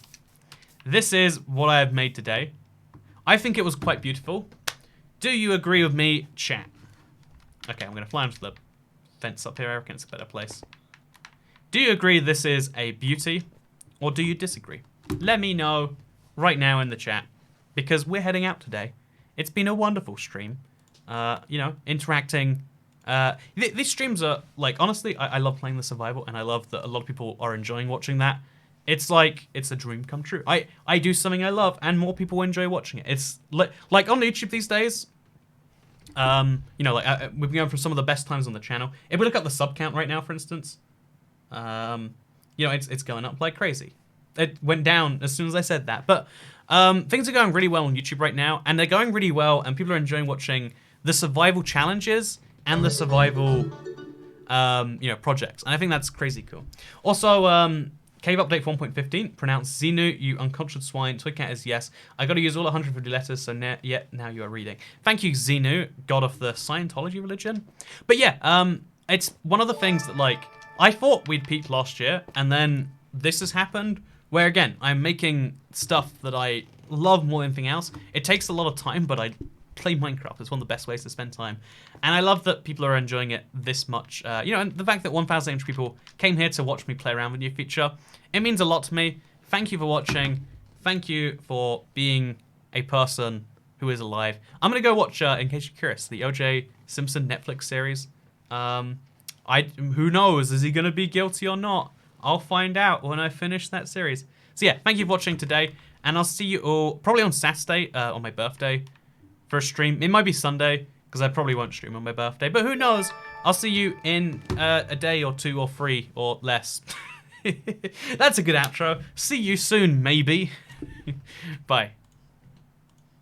A: This is what I have made today. I think it was quite beautiful. Do you agree with me, chat? Okay, I'm going to fly into the fence up here. I reckon it's a better place. Do you agree this is a beauty, or do you disagree? Let me know right now in the chat, because we're heading out today. It's been a wonderful stream. You know, interacting. These streams are, like, honestly, I love playing the survival, and I love that a lot of people are enjoying watching that. It's like, it's a dream come true. I do something I love, and more people enjoy watching it. It's like on YouTube these days, you know, like we've been going from some of the best times on the channel. If we look at the sub count right now, for instance, you know, it's going up like crazy. It went down as soon as I said that, but things are going really well on YouTube right now, and they're going really well, and people are enjoying watching the survival challenges and the survival, you know, projects, and I think that's crazy cool. Also, Cave update 1.15, pronounced Xenu, you unconscious swine. Toycat is yes. I got to use all 150 letters, so now you are reading. Thank you, Xenu, god of the Scientology religion. But yeah, it's one of the things that, like, I thought we'd peaked last year, and then this has happened, where again, I'm making stuff that I love more than anything else. It takes a lot of time, but I play Minecraft. It's one of the best ways to spend time. And I love that people are enjoying it this much. You know, and the fact that 1,000 people came here to watch me play around with the new feature, it means a lot to me. Thank you for watching. thank you for being a person who is alive. I'm gonna go watch, in case you're curious, the O.J. Simpson Netflix series. Who knows? Is he gonna be guilty or not? I'll find out when I finish that series. So yeah, thank you for watching today, and I'll see you all probably on Saturday, on my birthday, for a stream. It might be Sunday, because I probably won't stream on my birthday, but who knows? I'll see you in a day or 2 or 3 or less. That's a good outro. See you soon, maybe. Bye.